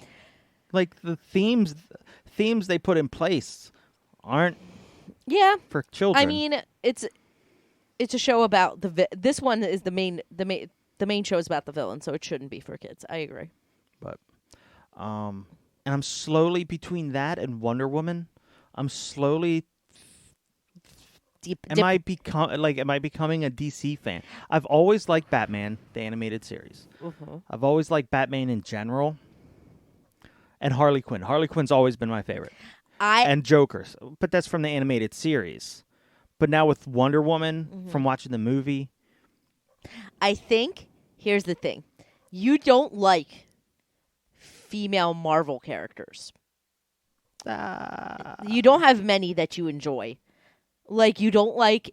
Like the themes they put in place aren't for children. I mean, it's a show about this one is the main show is about the villain, so it shouldn't be for kids. I agree. But and I'm slowly between that and Wonder Woman. I'm slowly Am I becoming a DC fan? I've always liked Batman, the animated series. Mm-hmm. I've always liked Batman in general. And Harley Quinn. Harley Quinn's always been my favorite. And Joker's. But that's from the animated series. But now with Wonder Woman, from watching the movie. I think, here's the thing. You don't like female Marvel characters. You don't have many that you enjoy. Like, you don't like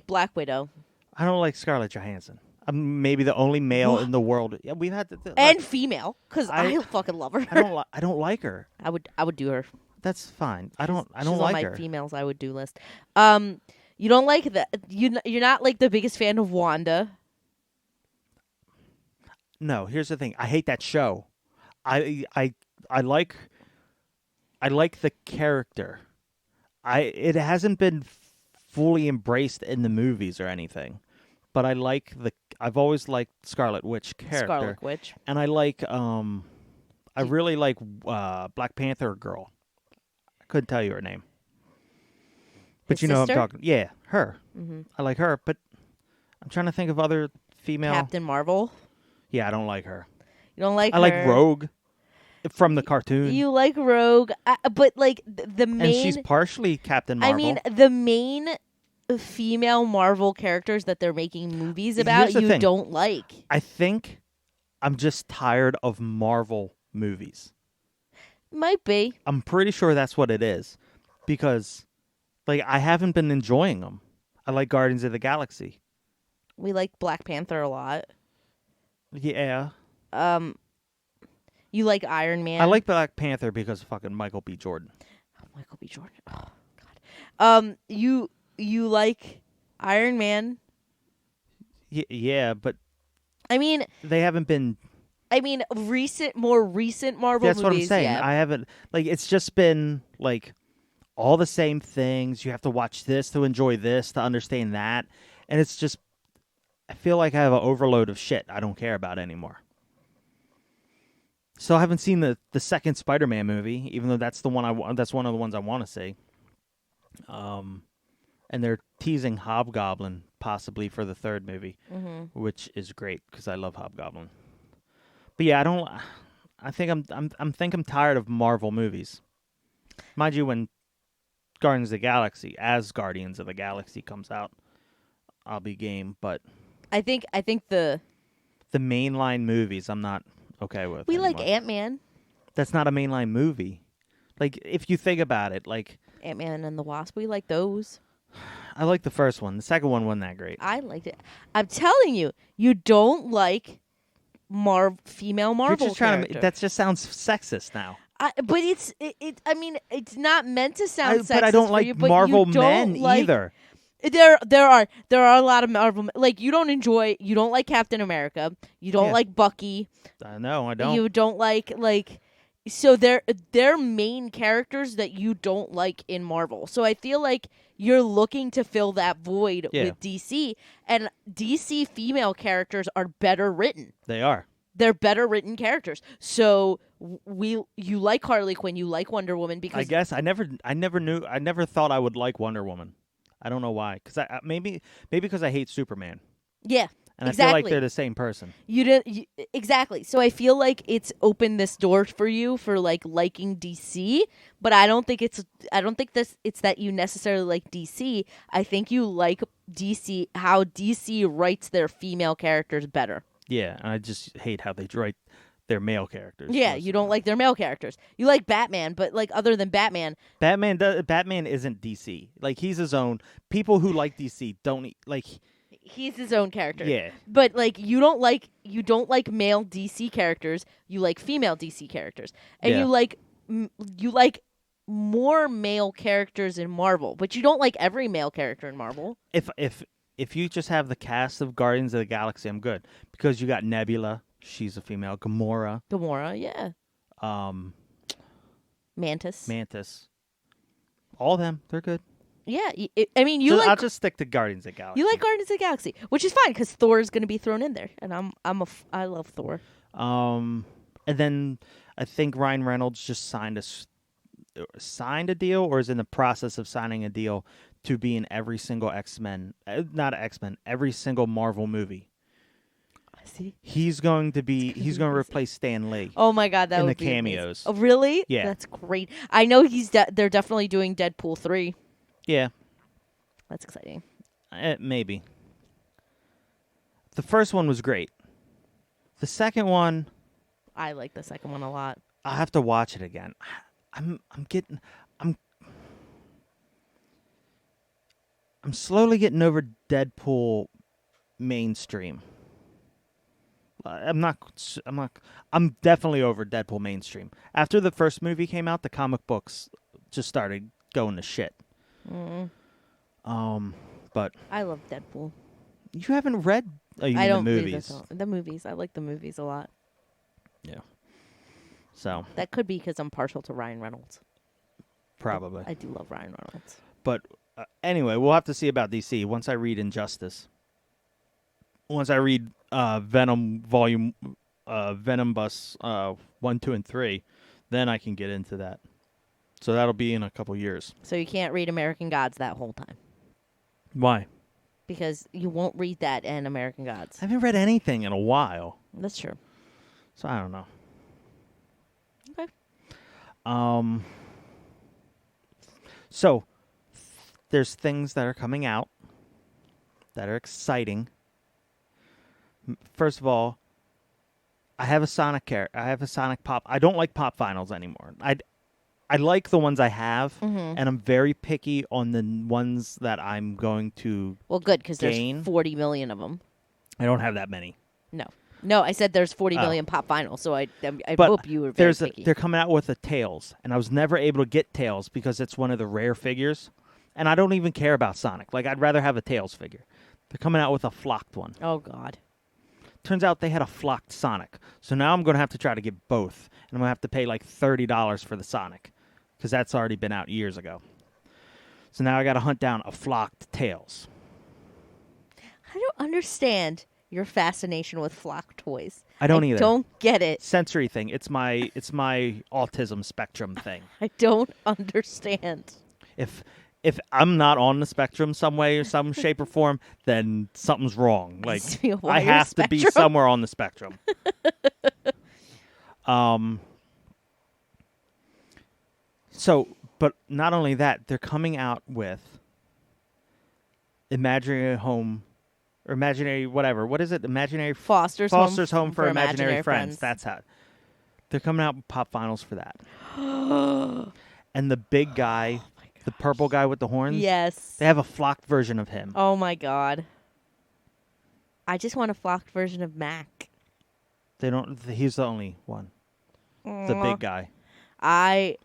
Black Widow. I don't like Scarlett Johansson. I'm maybe the only male in the world. Yeah, we've had and female, because I fucking love her. I don't like her. I would do her. That's fine. I don't She's like on her. my females I would do list. You don't like that. You're not like the biggest fan of Wanda. No, here's the thing. I hate that show. I like the character. It hasn't been fully embraced in the movies or anything, but I've always liked Scarlet Witch character. Scarlet Witch. And I like I really like Black Panther girl. I couldn't tell you her name. But His you know sister? who I'm talking. Yeah, her. Mm-hmm. I like her, but I'm trying to think of other female. Captain Marvel. Yeah, I don't like her. You don't like I her. like Rogue from the cartoon. You like Rogue, but like the main. And she's partially Captain Marvel. I mean, the main female Marvel characters that they're making movies about, Here's the you thing. don't like. I think I'm just tired of Marvel movies. Might be. I'm pretty sure that's what it is. Because, like, I haven't been enjoying them. I like Guardians of the Galaxy. We like Black Panther a lot. Yeah. You like Iron Man. I like Black Panther because of fucking Michael B. Jordan. Michael B. Jordan. Oh God. You like Iron Man. Yeah, but I mean, they haven't been. more recent Marvel That's movies. what I'm saying. Yeah. I haven't. Like, it's just been like all the same things. You have to watch this to enjoy this to understand that, and it's just. I feel like I have an overload of shit I don't care about anymore. Still haven't seen the second Spider-Man movie, even though that's the one that's one of the ones I want to see. And they're teasing Hobgoblin possibly for the third movie, which is great because I love Hobgoblin. But yeah, I think I'm tired of Marvel movies. Mind you, when Guardians of the Galaxy comes out, I'll be game. But I think the mainline movies I'm not okay with. we anymore. like Ant-Man. That's not a mainline movie. Like, if you think about it, like Ant-Man and the Wasp. We like those. I like the first one. The second one wasn't that great. I liked it. I'm telling you, you don't like female Marvel You're just trying characters. that just sounds sexist now. But it's not meant to sound sexist But I don't for like you, but Marvel you don't men like, either. There are a lot of Marvel, like you don't like Captain America, you don't like Bucky. No, I don't. You don't like so they're main characters that you don't like in Marvel. So I feel like you're looking to fill that void with DC, and DC female characters are better written. They are. They're better written characters. So you like Harley Quinn, you like Wonder Woman because I guess I never thought I would like Wonder Woman. I don't know why. Because maybe because I hate Superman. Yeah. And exactly. I feel like they're the same person. Exactly. So I feel like it's opened this door for you for like liking DC, but I don't think it's that you necessarily like DC. I think you like DC, how DC writes their female characters better. Yeah, and I just hate how they write their male characters. Yeah, you don't like their male characters. You like Batman, but like other than Batman Batman isn't DC. Like, he's his own. People who like DC don't like. he's his own character. Yeah. But like you don't like male DC characters. You like female DC characters, and Yeah. you like more male characters in Marvel, but you don't like every male character in Marvel. If you just have the cast of Guardians of the Galaxy, I'm good because you got Nebula. She's a female. Gamora, yeah. Mantis. All of them, they're good. Yeah, I mean, I'll just stick to Guardians of the Galaxy. You like Guardians of the Galaxy, which is fine because Thor is going to be thrown in there, and I love Thor. And then I think Ryan Reynolds just signed a deal, or is in the process of signing a deal to be in every single every single Marvel movie. See, He's going to replace Stan Lee. Oh my God, that would be in the cameos. Amazing. Oh really? Yeah, that's great. I know they're definitely doing Deadpool 3. Yeah, that's exciting. Maybe. The first one was great. The second one, I like the second one a lot. I'll have to watch it again. I'm slowly getting over Deadpool mainstream. I'm definitely over Deadpool mainstream. After the first movie came out, the comic books just started going to shit. But I love Deadpool. You haven't read I don't the read movies. the movies. I like the movies a lot. Yeah. So that could be because I'm partial to Ryan Reynolds. Probably. I do love Ryan Reynolds. But anyway, we'll have to see about DC once I read Injustice. Once I read Venom Venom Bus 1, 2, and 3, then I can get into that. So that'll be in a couple years. So you can't read American Gods that whole time. Why? Because you won't read that and American Gods. I haven't read anything in a while. That's true. So I don't know. Okay. So there's things that are coming out that are exciting. First of all, I have a Sonic Pop. I don't like Pop Finals anymore. I like the ones I have, and I'm very picky on the ones that I'm going to good, because there's 40 million of them. I don't have that many. No, I said there's 40 million Pop Finals, so I hope you were very picky. They're coming out with a Tails, and I was never able to get Tails because it's one of the rare figures, and I don't even care about Sonic. Like, I'd rather have a Tails figure. They're coming out with a flocked one. Oh, God. Turns out they had a flocked Sonic, so now I'm going to have to try to get both, and I'm going to have to pay like $30 for the Sonic, because that's already been out years ago. So now I got to hunt down a flocked Tails. I don't understand your fascination with flock toys. I don't either. I don't get it. Sensory thing. It's my autism spectrum thing. I don't understand. If I'm not on the spectrum some way or some shape or form, then something's wrong. Like, I have to be somewhere on the spectrum. So, but not only that, they're coming out with imaginary home, or imaginary whatever. What is it? Imaginary Foster's Home for Imaginary Friends. That's how. They're coming out with Pop Finals for that. And the big guy, the purple guy with the horns. Yes. They have a flocked version of him. Oh my God. I just want a flocked version of Mac. They don't. He's the only one. The big guy.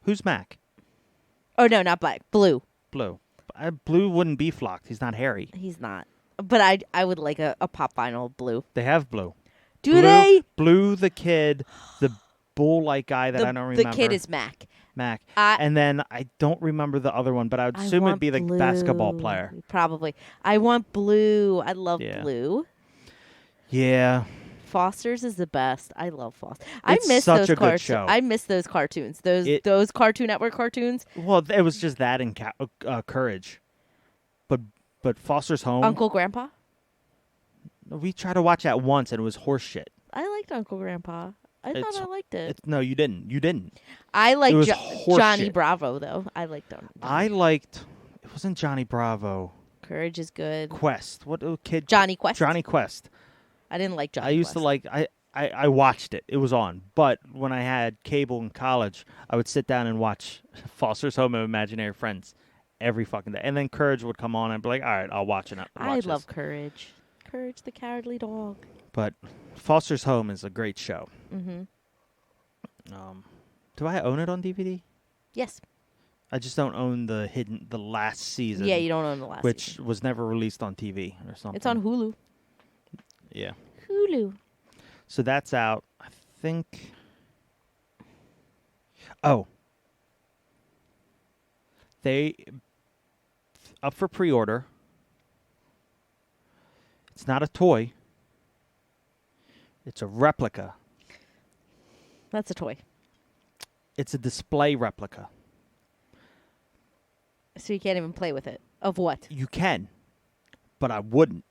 Who's Mac? Oh no, not black. Blue. Blue. Blue wouldn't be flocked. He's not hairy. He's not. But I would like a Pop Vinyl Blue. They have Blue. Do they? Blue, the kid, the bull-like guy that I don't remember. The kid is Mac. And then I don't remember the other one, but I would assume it'd be the basketball player. Probably. I want Blue. I love Blue. Yeah. Foster's is the best. I love Foster. I miss those cartoons. I miss those cartoons. Those Cartoon Network cartoons. Well, it was just that and Courage. But Foster's Home. Uncle Grandpa? We tried to watch that once and it was horse shit. I liked Uncle Grandpa. I thought I liked it. No, you didn't. You didn't. I liked Johnny Bravo, though. I liked him. It wasn't Johnny Bravo. Courage is good. Quest. What kid? Johnny Quest. Johnny Quest. I didn't like Johnny Quest. I used to like... I watched it. It was on. But when I had cable in college, I would sit down and watch Foster's Home of Imaginary Friends every fucking day. And then Courage would come on and I'd be like, all right, I'll watch it. I love Courage. Courage the Cowardly Dog. But Foster's Home is a great show. Mm-hmm. Do I own it on DVD? Yes. I just don't own the last season. Yeah, you don't own the last which season. was never released on TV or something. It's on Hulu. Yeah. Hulu. So that's out. I think. Oh. They up for pre-order. It's not a toy. It's a replica. That's a toy. It's a display replica. So you can't even play with it. Of what? You can, but I wouldn't.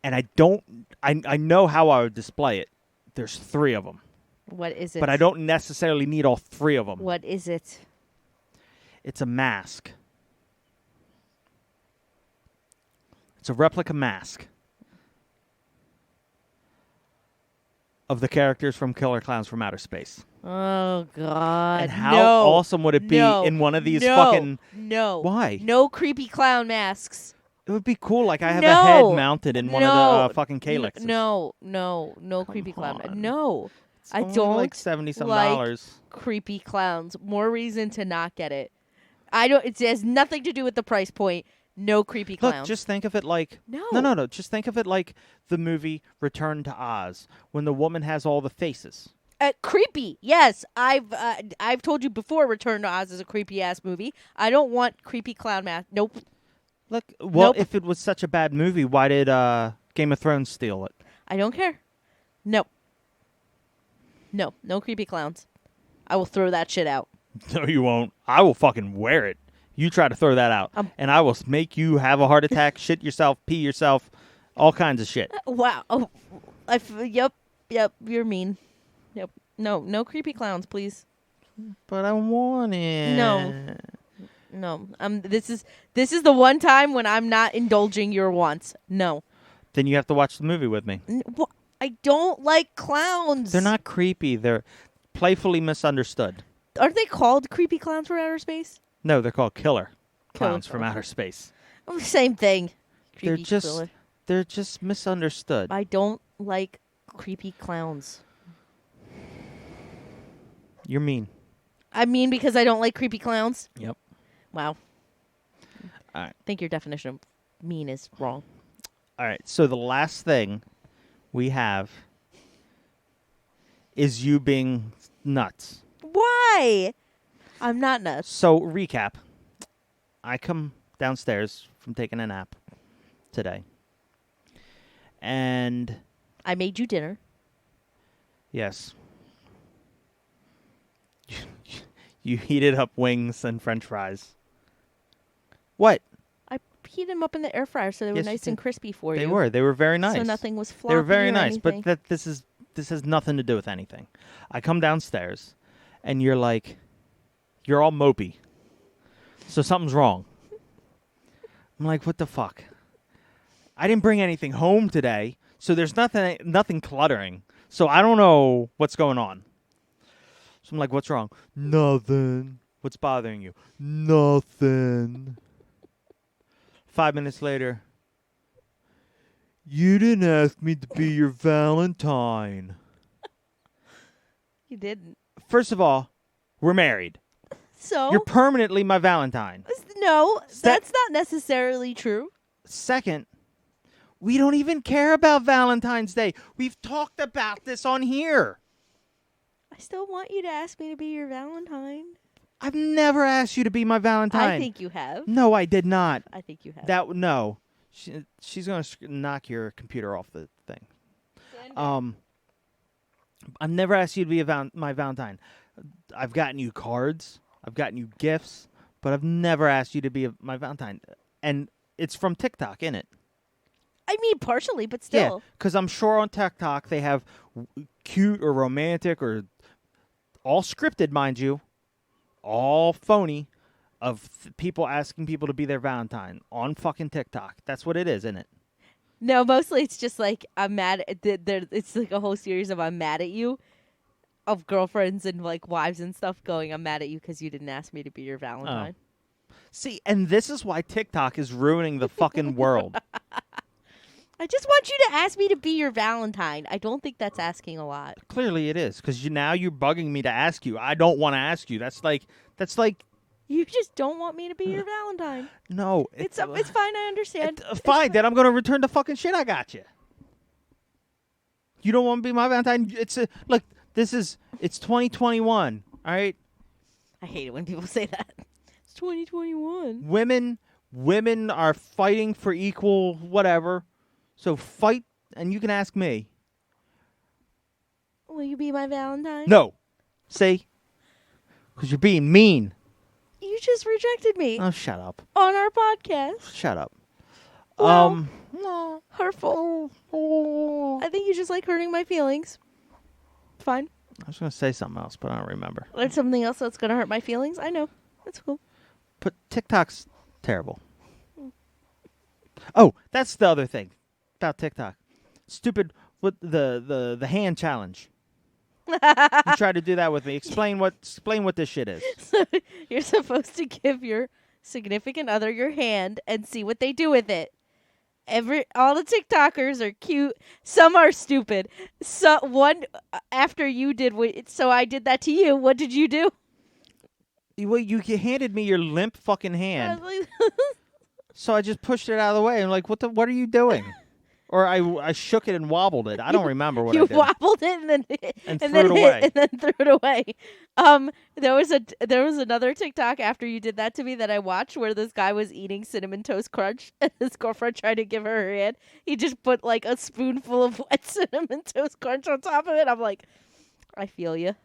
And I don't. I know how I would display it. There's 3 of them. What is it? But I don't necessarily need all 3 of them. What is it? It's a mask. It's a replica mask of the characters from Killer Clowns from Outer Space. Oh, God. And how awesome would it be in one of these fucking... No. Why? No creepy clown masks. It would be cool. Like I have a head mounted in one of the fucking Calixes. No creepy clown. No. It's I only don't like $70-some. like creepy clowns. More reason to not get it. It has nothing to do with the price point. No creepy clowns. Look, just think of it like... No. No. Just think of it like the movie Return to Oz, when the woman has all the faces. Creepy. Yes, I've told you before. Return to Oz is a creepy ass movie. I don't want creepy clown mask. Nope. Look, well, Nope. if it was such a bad movie, why did Game of Thrones steal it? I don't care. No. No creepy clowns. I will throw that shit out. No, you won't. I will fucking wear it. You try to throw that out, and I will make you have a heart attack, shit yourself, pee yourself, all kinds of shit. Wow. Oh, yep. You're mean. Yep. No creepy clowns, please. But I want it. No. This is the one time when I'm not indulging your wants. No. Then you have to watch the movie with me. I don't like clowns. They're not creepy. They're playfully misunderstood. Aren't they called creepy clowns from outer space? No, they're called killer clowns from outer space. Oh, same thing. Creepy They're just misunderstood. I don't like creepy clowns. You're mean. I mean because I don't like creepy clowns? Yep. Wow. All right. I think your definition of mean is wrong. All right. So the last thing we have is you being nuts. Why? I'm not nuts. So, recap. I come downstairs from taking a nap today. And... I made you dinner. Yes. You heated up wings and french fries. What? I heated them up in the air fryer so they were nice and crispy for you. They were. They were very nice. So nothing was floppy. They were very nice, anything. but this has nothing to do with anything. I come downstairs, and you're like, you're all mopey. So something's wrong. I'm like, what the fuck? I didn't bring anything home today, so there's nothing cluttering. So I don't know what's going on. So I'm like, what's wrong? Nothing. What's bothering you? Nothing. 5 minutes later, you didn't ask me to be your Valentine. You didn't. First of all, we're married. So? You're permanently my Valentine. No, that's not necessarily true. Second, we don't even care about Valentine's Day. We've talked about this on here. I still want you to ask me to be your Valentine. I've never asked you to be my Valentine. I think you have. No, I did not. I think you have. No. She's going to knock your computer off the thing. I've never asked you to be my Valentine. I've gotten you cards. I've gotten you gifts. But I've never asked you to be my Valentine. And it's from TikTok, innit? I mean, partially, but still. Yeah, because I'm sure on TikTok they have cute or romantic or all scripted, mind you, all phony, of people asking people to be their Valentine on fucking TikTok. That's what it is, isn't it? No, mostly it's just like I'm mad. It's like a whole series of I'm mad at you, of girlfriends and like wives and stuff going, I'm mad at you because you didn't ask me to be your Valentine. Oh. See, and this is why TikTok is ruining the fucking world. I just want you to ask me to be your Valentine. I don't think that's asking a lot. Clearly it is, because now you're bugging me to ask you. I don't want to ask you. That's like You just don't want me to be your Valentine. no. It's fine. I understand. Fine. Then I'm gonna return the fucking shit I got you. You don't want to be my Valentine. Look. It's 2021. All right. I hate it when people say that. It's 2021. Women are fighting for equal whatever. So fight, and you can ask me. Will you be my Valentine? No. See? Because you're being mean. You just rejected me. Oh, shut up. On our podcast. Shut up. Well, hurtful. I think you just like hurting my feelings. Fine. I was going to say something else, but I don't remember. There's something else that's going to hurt my feelings. I know. That's cool. But TikTok's terrible. Oh, that's the other thing about TikTok. Stupid with the hand challenge. You tried to do that with me. Explain what this shit is. So you're supposed to give your significant other your hand and see what they do with it. All the TikTokers are cute. Some are stupid. So one after you did so I did that to you. What did you do? Well, you handed me your limp fucking hand. So I just pushed it out of the way. I'm like, what are you doing? Or I shook it and wobbled it. I don't remember what I did. You wobbled it and then threw it away. And then threw it away. There was another TikTok after you did that to me that I watched where this guy was eating Cinnamon Toast Crunch and his girlfriend tried to give her hand. He just put like a spoonful of wet Cinnamon Toast Crunch on top of it. I'm like, I feel you.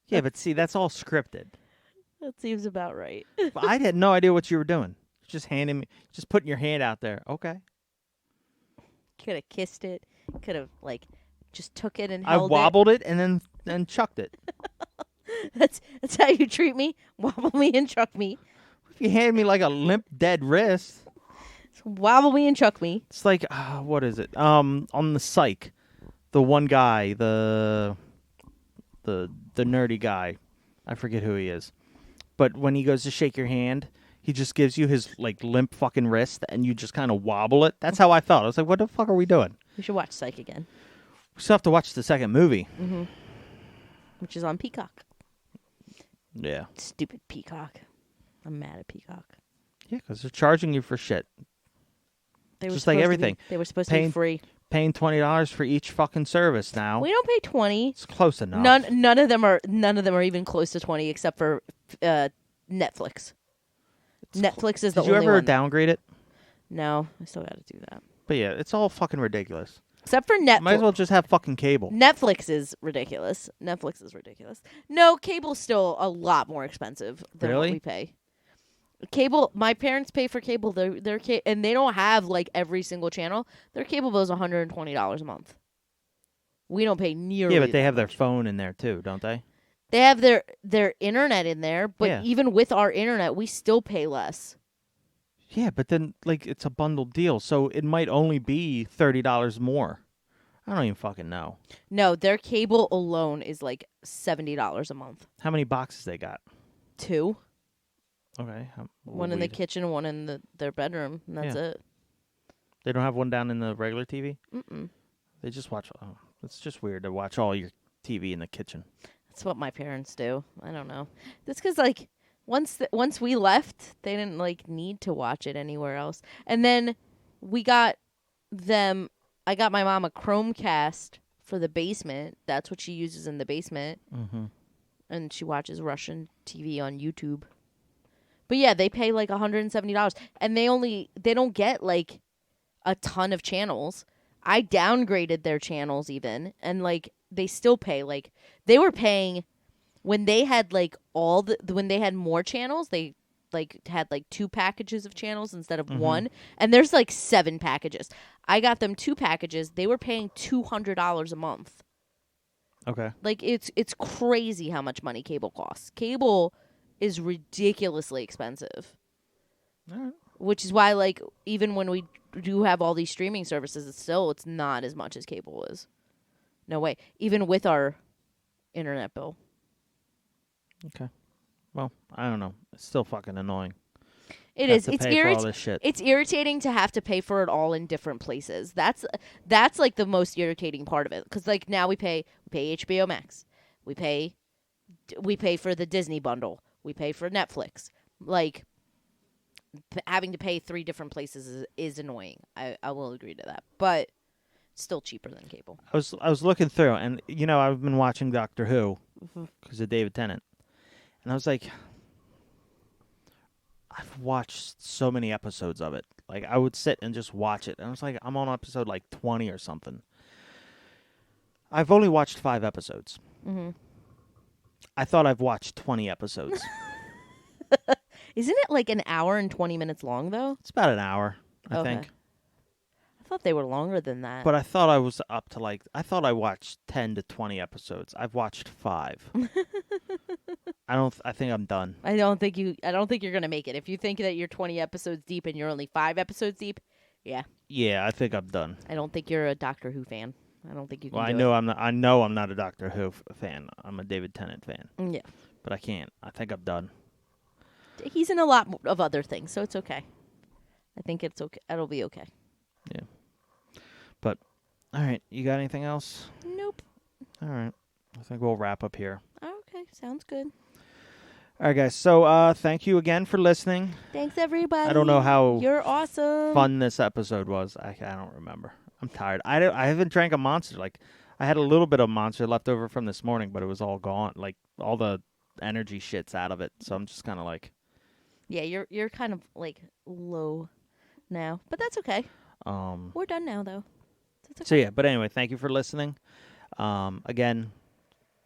Yeah, but see, that's all scripted. That seems about right. But I had no idea what you were doing. Just putting your hand out there. Okay. Could have kissed it. Could have just took it and held it. I wobbled it and then chucked it. That's how you treat me. Wobble me and chuck me. If you hand me like a limp dead wrist. Wobble me and chuck me. It's like what is it? On the Psych, the one guy, the nerdy guy, I forget who he is, but when he goes to shake your hand, he just gives you his limp fucking wrist, and you just kind of wobble it. That's how I felt. I was like, "What the fuck are we doing?" We should watch Psych again. We still have to watch the second movie, which is on Peacock. Yeah. Stupid Peacock. I'm mad at Peacock. Yeah, because they're charging you for shit. They were just like everything. They were supposed to be free. Paying $20 for each fucking service now. We don't pay $20. It's close enough. None of them are even close to $20 except for Netflix. Netflix is the only one. Did you ever downgrade it? No, I still got to do that. But yeah, it's all fucking ridiculous. Except for Netflix. Might as well just have fucking cable. Netflix is ridiculous. No, cable's still a lot more expensive than what we pay. Cable, my parents pay for cable. And they don't have every single channel. Their cable bill is $120 a month. We don't pay nearly. Yeah, but they have their phone in there too, don't they? They have their internet in there, but even with our internet, we still pay less. Yeah, but then it's a bundled deal, so it might only be $30 more. I don't even fucking know. No, their cable alone is $70 a month. How many boxes they got? 2. Okay. One in the kitchen, one in their bedroom, and that's it. They don't have one down in the regular TV? Mm-mm. They just watch... Oh, it's just weird to watch all your TV in the kitchen. That's what my parents do. I don't know. That's because once we left, they didn't need to watch it anywhere else. And then we got them. I got my mom a Chromecast for the basement. That's what she uses in the basement. Mm-hmm. And she watches Russian TV on YouTube. But yeah, they pay $170, and they don't get a ton of channels. I downgraded their channels even, and they still pay they were paying when they had when they had more channels, they had 2 packages of channels instead of 1, and there's 7 packages. I got them 2 packages. They were paying $200 a month. Okay. It's crazy how much money cable costs. Cable is ridiculously expensive. All right. Which is why even when we do have all these streaming services, it's not as much as cable is. No way. Even with our internet bill. Okay. Well, I don't know. It's still fucking annoying. It have is. to It's pay for all this shit. It's irritating to have to pay for it all in different places. That's like the most irritating part of it. Because like now we pay HBO Max, we pay for the Disney bundle, we pay for Netflix. Like having to pay 3 different places is annoying. I will agree to that, but it's still cheaper than cable. I was looking through, and I've been watching Doctor Who because of David Tennant, and I was like, I've watched so many episodes of it. Like I would sit and just watch it, and I was like, I'm on episode like 20 or something. I've only watched 5 episodes. Mm-hmm. I thought I've watched 20 episodes. Isn't it like an hour and 20 minutes long though? It's about an hour, I think. I thought they were longer than that. But I thought I was up to I thought I watched 10 to 20 episodes. I've watched 5. I think I'm done. I don't think you're going to make it. If you think that you're 20 episodes deep and you're only 5 episodes deep, yeah. Yeah, I think I'm done. I don't think you're a Doctor Who fan. I don't think you can. Well, I know I'm not a Doctor Who fan. I'm a David Tennant fan. Yeah. But I can't. I think I'm done. He's in a lot of other things, so it's okay. I think it's okay. It'll be okay. Yeah. But, all right. You got anything else? Nope. All right. I think we'll wrap up here. Okay. Sounds good. All right, guys. So, thank you again for listening. Thanks, everybody. I don't know how you're awesome. Fun this episode was. I don't remember. I'm tired. I haven't drank a Monster. Like, I had a little bit of Monster left over from this morning, but it was all gone. Like, all the energy shit's out of it. So I'm just kind of like... Yeah, you're kind of like low now, but that's okay. We're done now, though. Okay. So yeah, but anyway, thank you for listening. Again,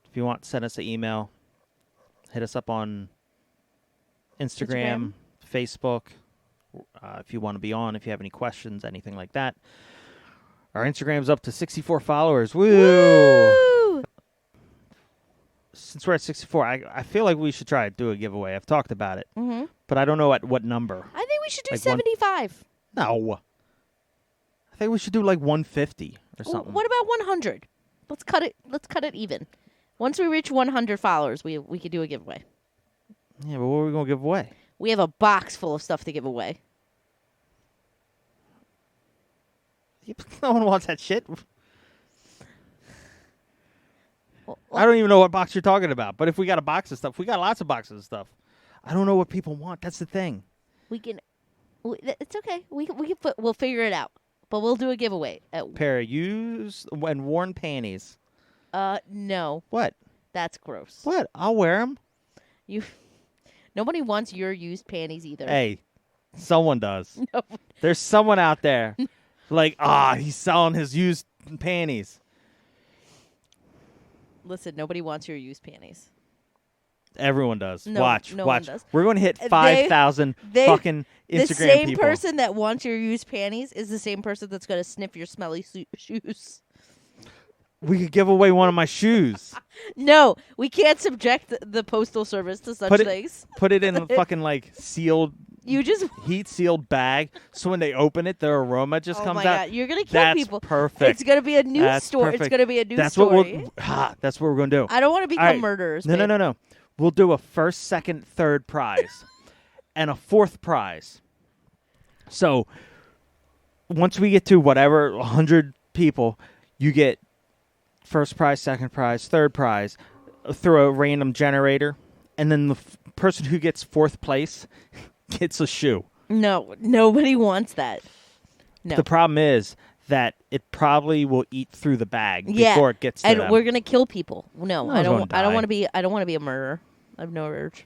if you want, send us an email. Hit us up on Instagram. Facebook. If you want to be on, if you have any questions, anything like that. Our Instagram's up to 64 followers. Woo! Since we're at 64, I feel like we should try to do a giveaway. I've talked about it. Mm-hmm. But I don't know at what number. I think we should do like 75. No. I think we should do like 150 or something. What about 100? Let's cut it even. Once we reach 100 followers, we could do a giveaway. Yeah, but what are we going to give away? We have a box full of stuff to give away. No one wants that shit. Well, I don't even know what box you're talking about. But if we got a box of stuff, we got lots of boxes of stuff. I don't know what people want. That's the thing. It's okay. We'll figure it out. But we'll do a giveaway. Pair of used and worn panties. No. What? That's gross. What? I'll wear them. Nobody wants your used panties either. Hey, someone does. No. There's someone out there like, he's selling his used panties. Listen, nobody wants your used panties. Everyone does. No, Watch. no one does. We're going to hit 5,000 fucking Instagram people. The same person that wants your used panties is the same person that's going to sniff your smelly shoes. We could give away one of my shoes. No, we can't subject the postal service to such things. Put it in a fucking like sealed, heat sealed bag, so when they open it, their aroma just comes out. God. You're gonna kill people. That's perfect. It's gonna be a news story. It's gonna be a news story. That's what we're gonna do. I don't want to become murderers. No. We'll do a first, second, third prize, and a fourth prize. So once we get to whatever 100 people, you get first prize, second prize, third prize through a random generator, and then the person who gets fourth place gets a shoe. No, nobody wants that. No. The problem is that it probably will eat through the bag before it gets to them. We're gonna kill people. No, I don't want to be. I don't want to be a murderer. I have no urge.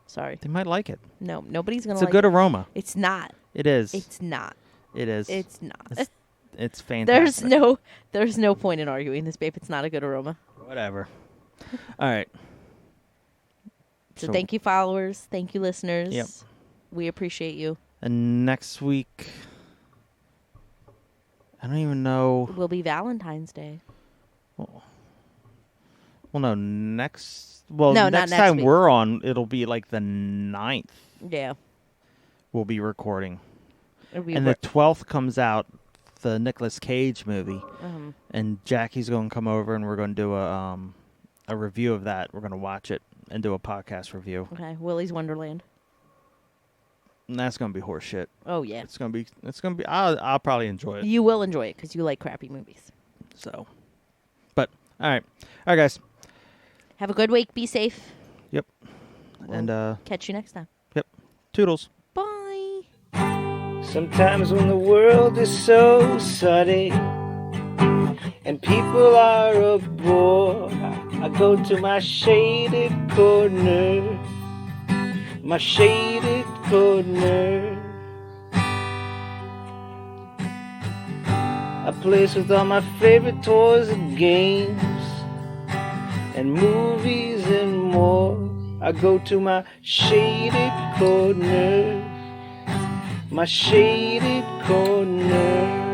Sorry. They might like it. No, nobody's gonna. It's a good aroma. It's not. It is. It's not. It is. It's not. It's fantastic. There's no point in arguing this, babe. It's not a good aroma. Whatever. All right. So thank you, followers. Thank you, listeners. Yep. We appreciate you. And next week, I don't even know. Will be Valentine's Day. Well, no, next next time week. we're on, it'll be like the 9th. Yeah. We'll be recording. And the 12th comes out, the Nicolas Cage movie. Uh-huh. And Jackie's going to come over and we're going to do a review of that. We're going to watch it and do a podcast review. Okay. Willy's Wonderland. That's gonna be horse shit. Oh yeah, It's gonna be. I'll probably enjoy it. you will enjoy it because you like crappy movies. So, but all right, guys. Have a good week. Be safe. Yep. We'll And catch you next time. Yep. Toodles. Bye. Sometimes when the world is so suddy and people are a bore, I go to my shaded corner. My shaded corner. A place with all my favorite toys and games and movies and more. I go to my shaded corner. My shaded corner.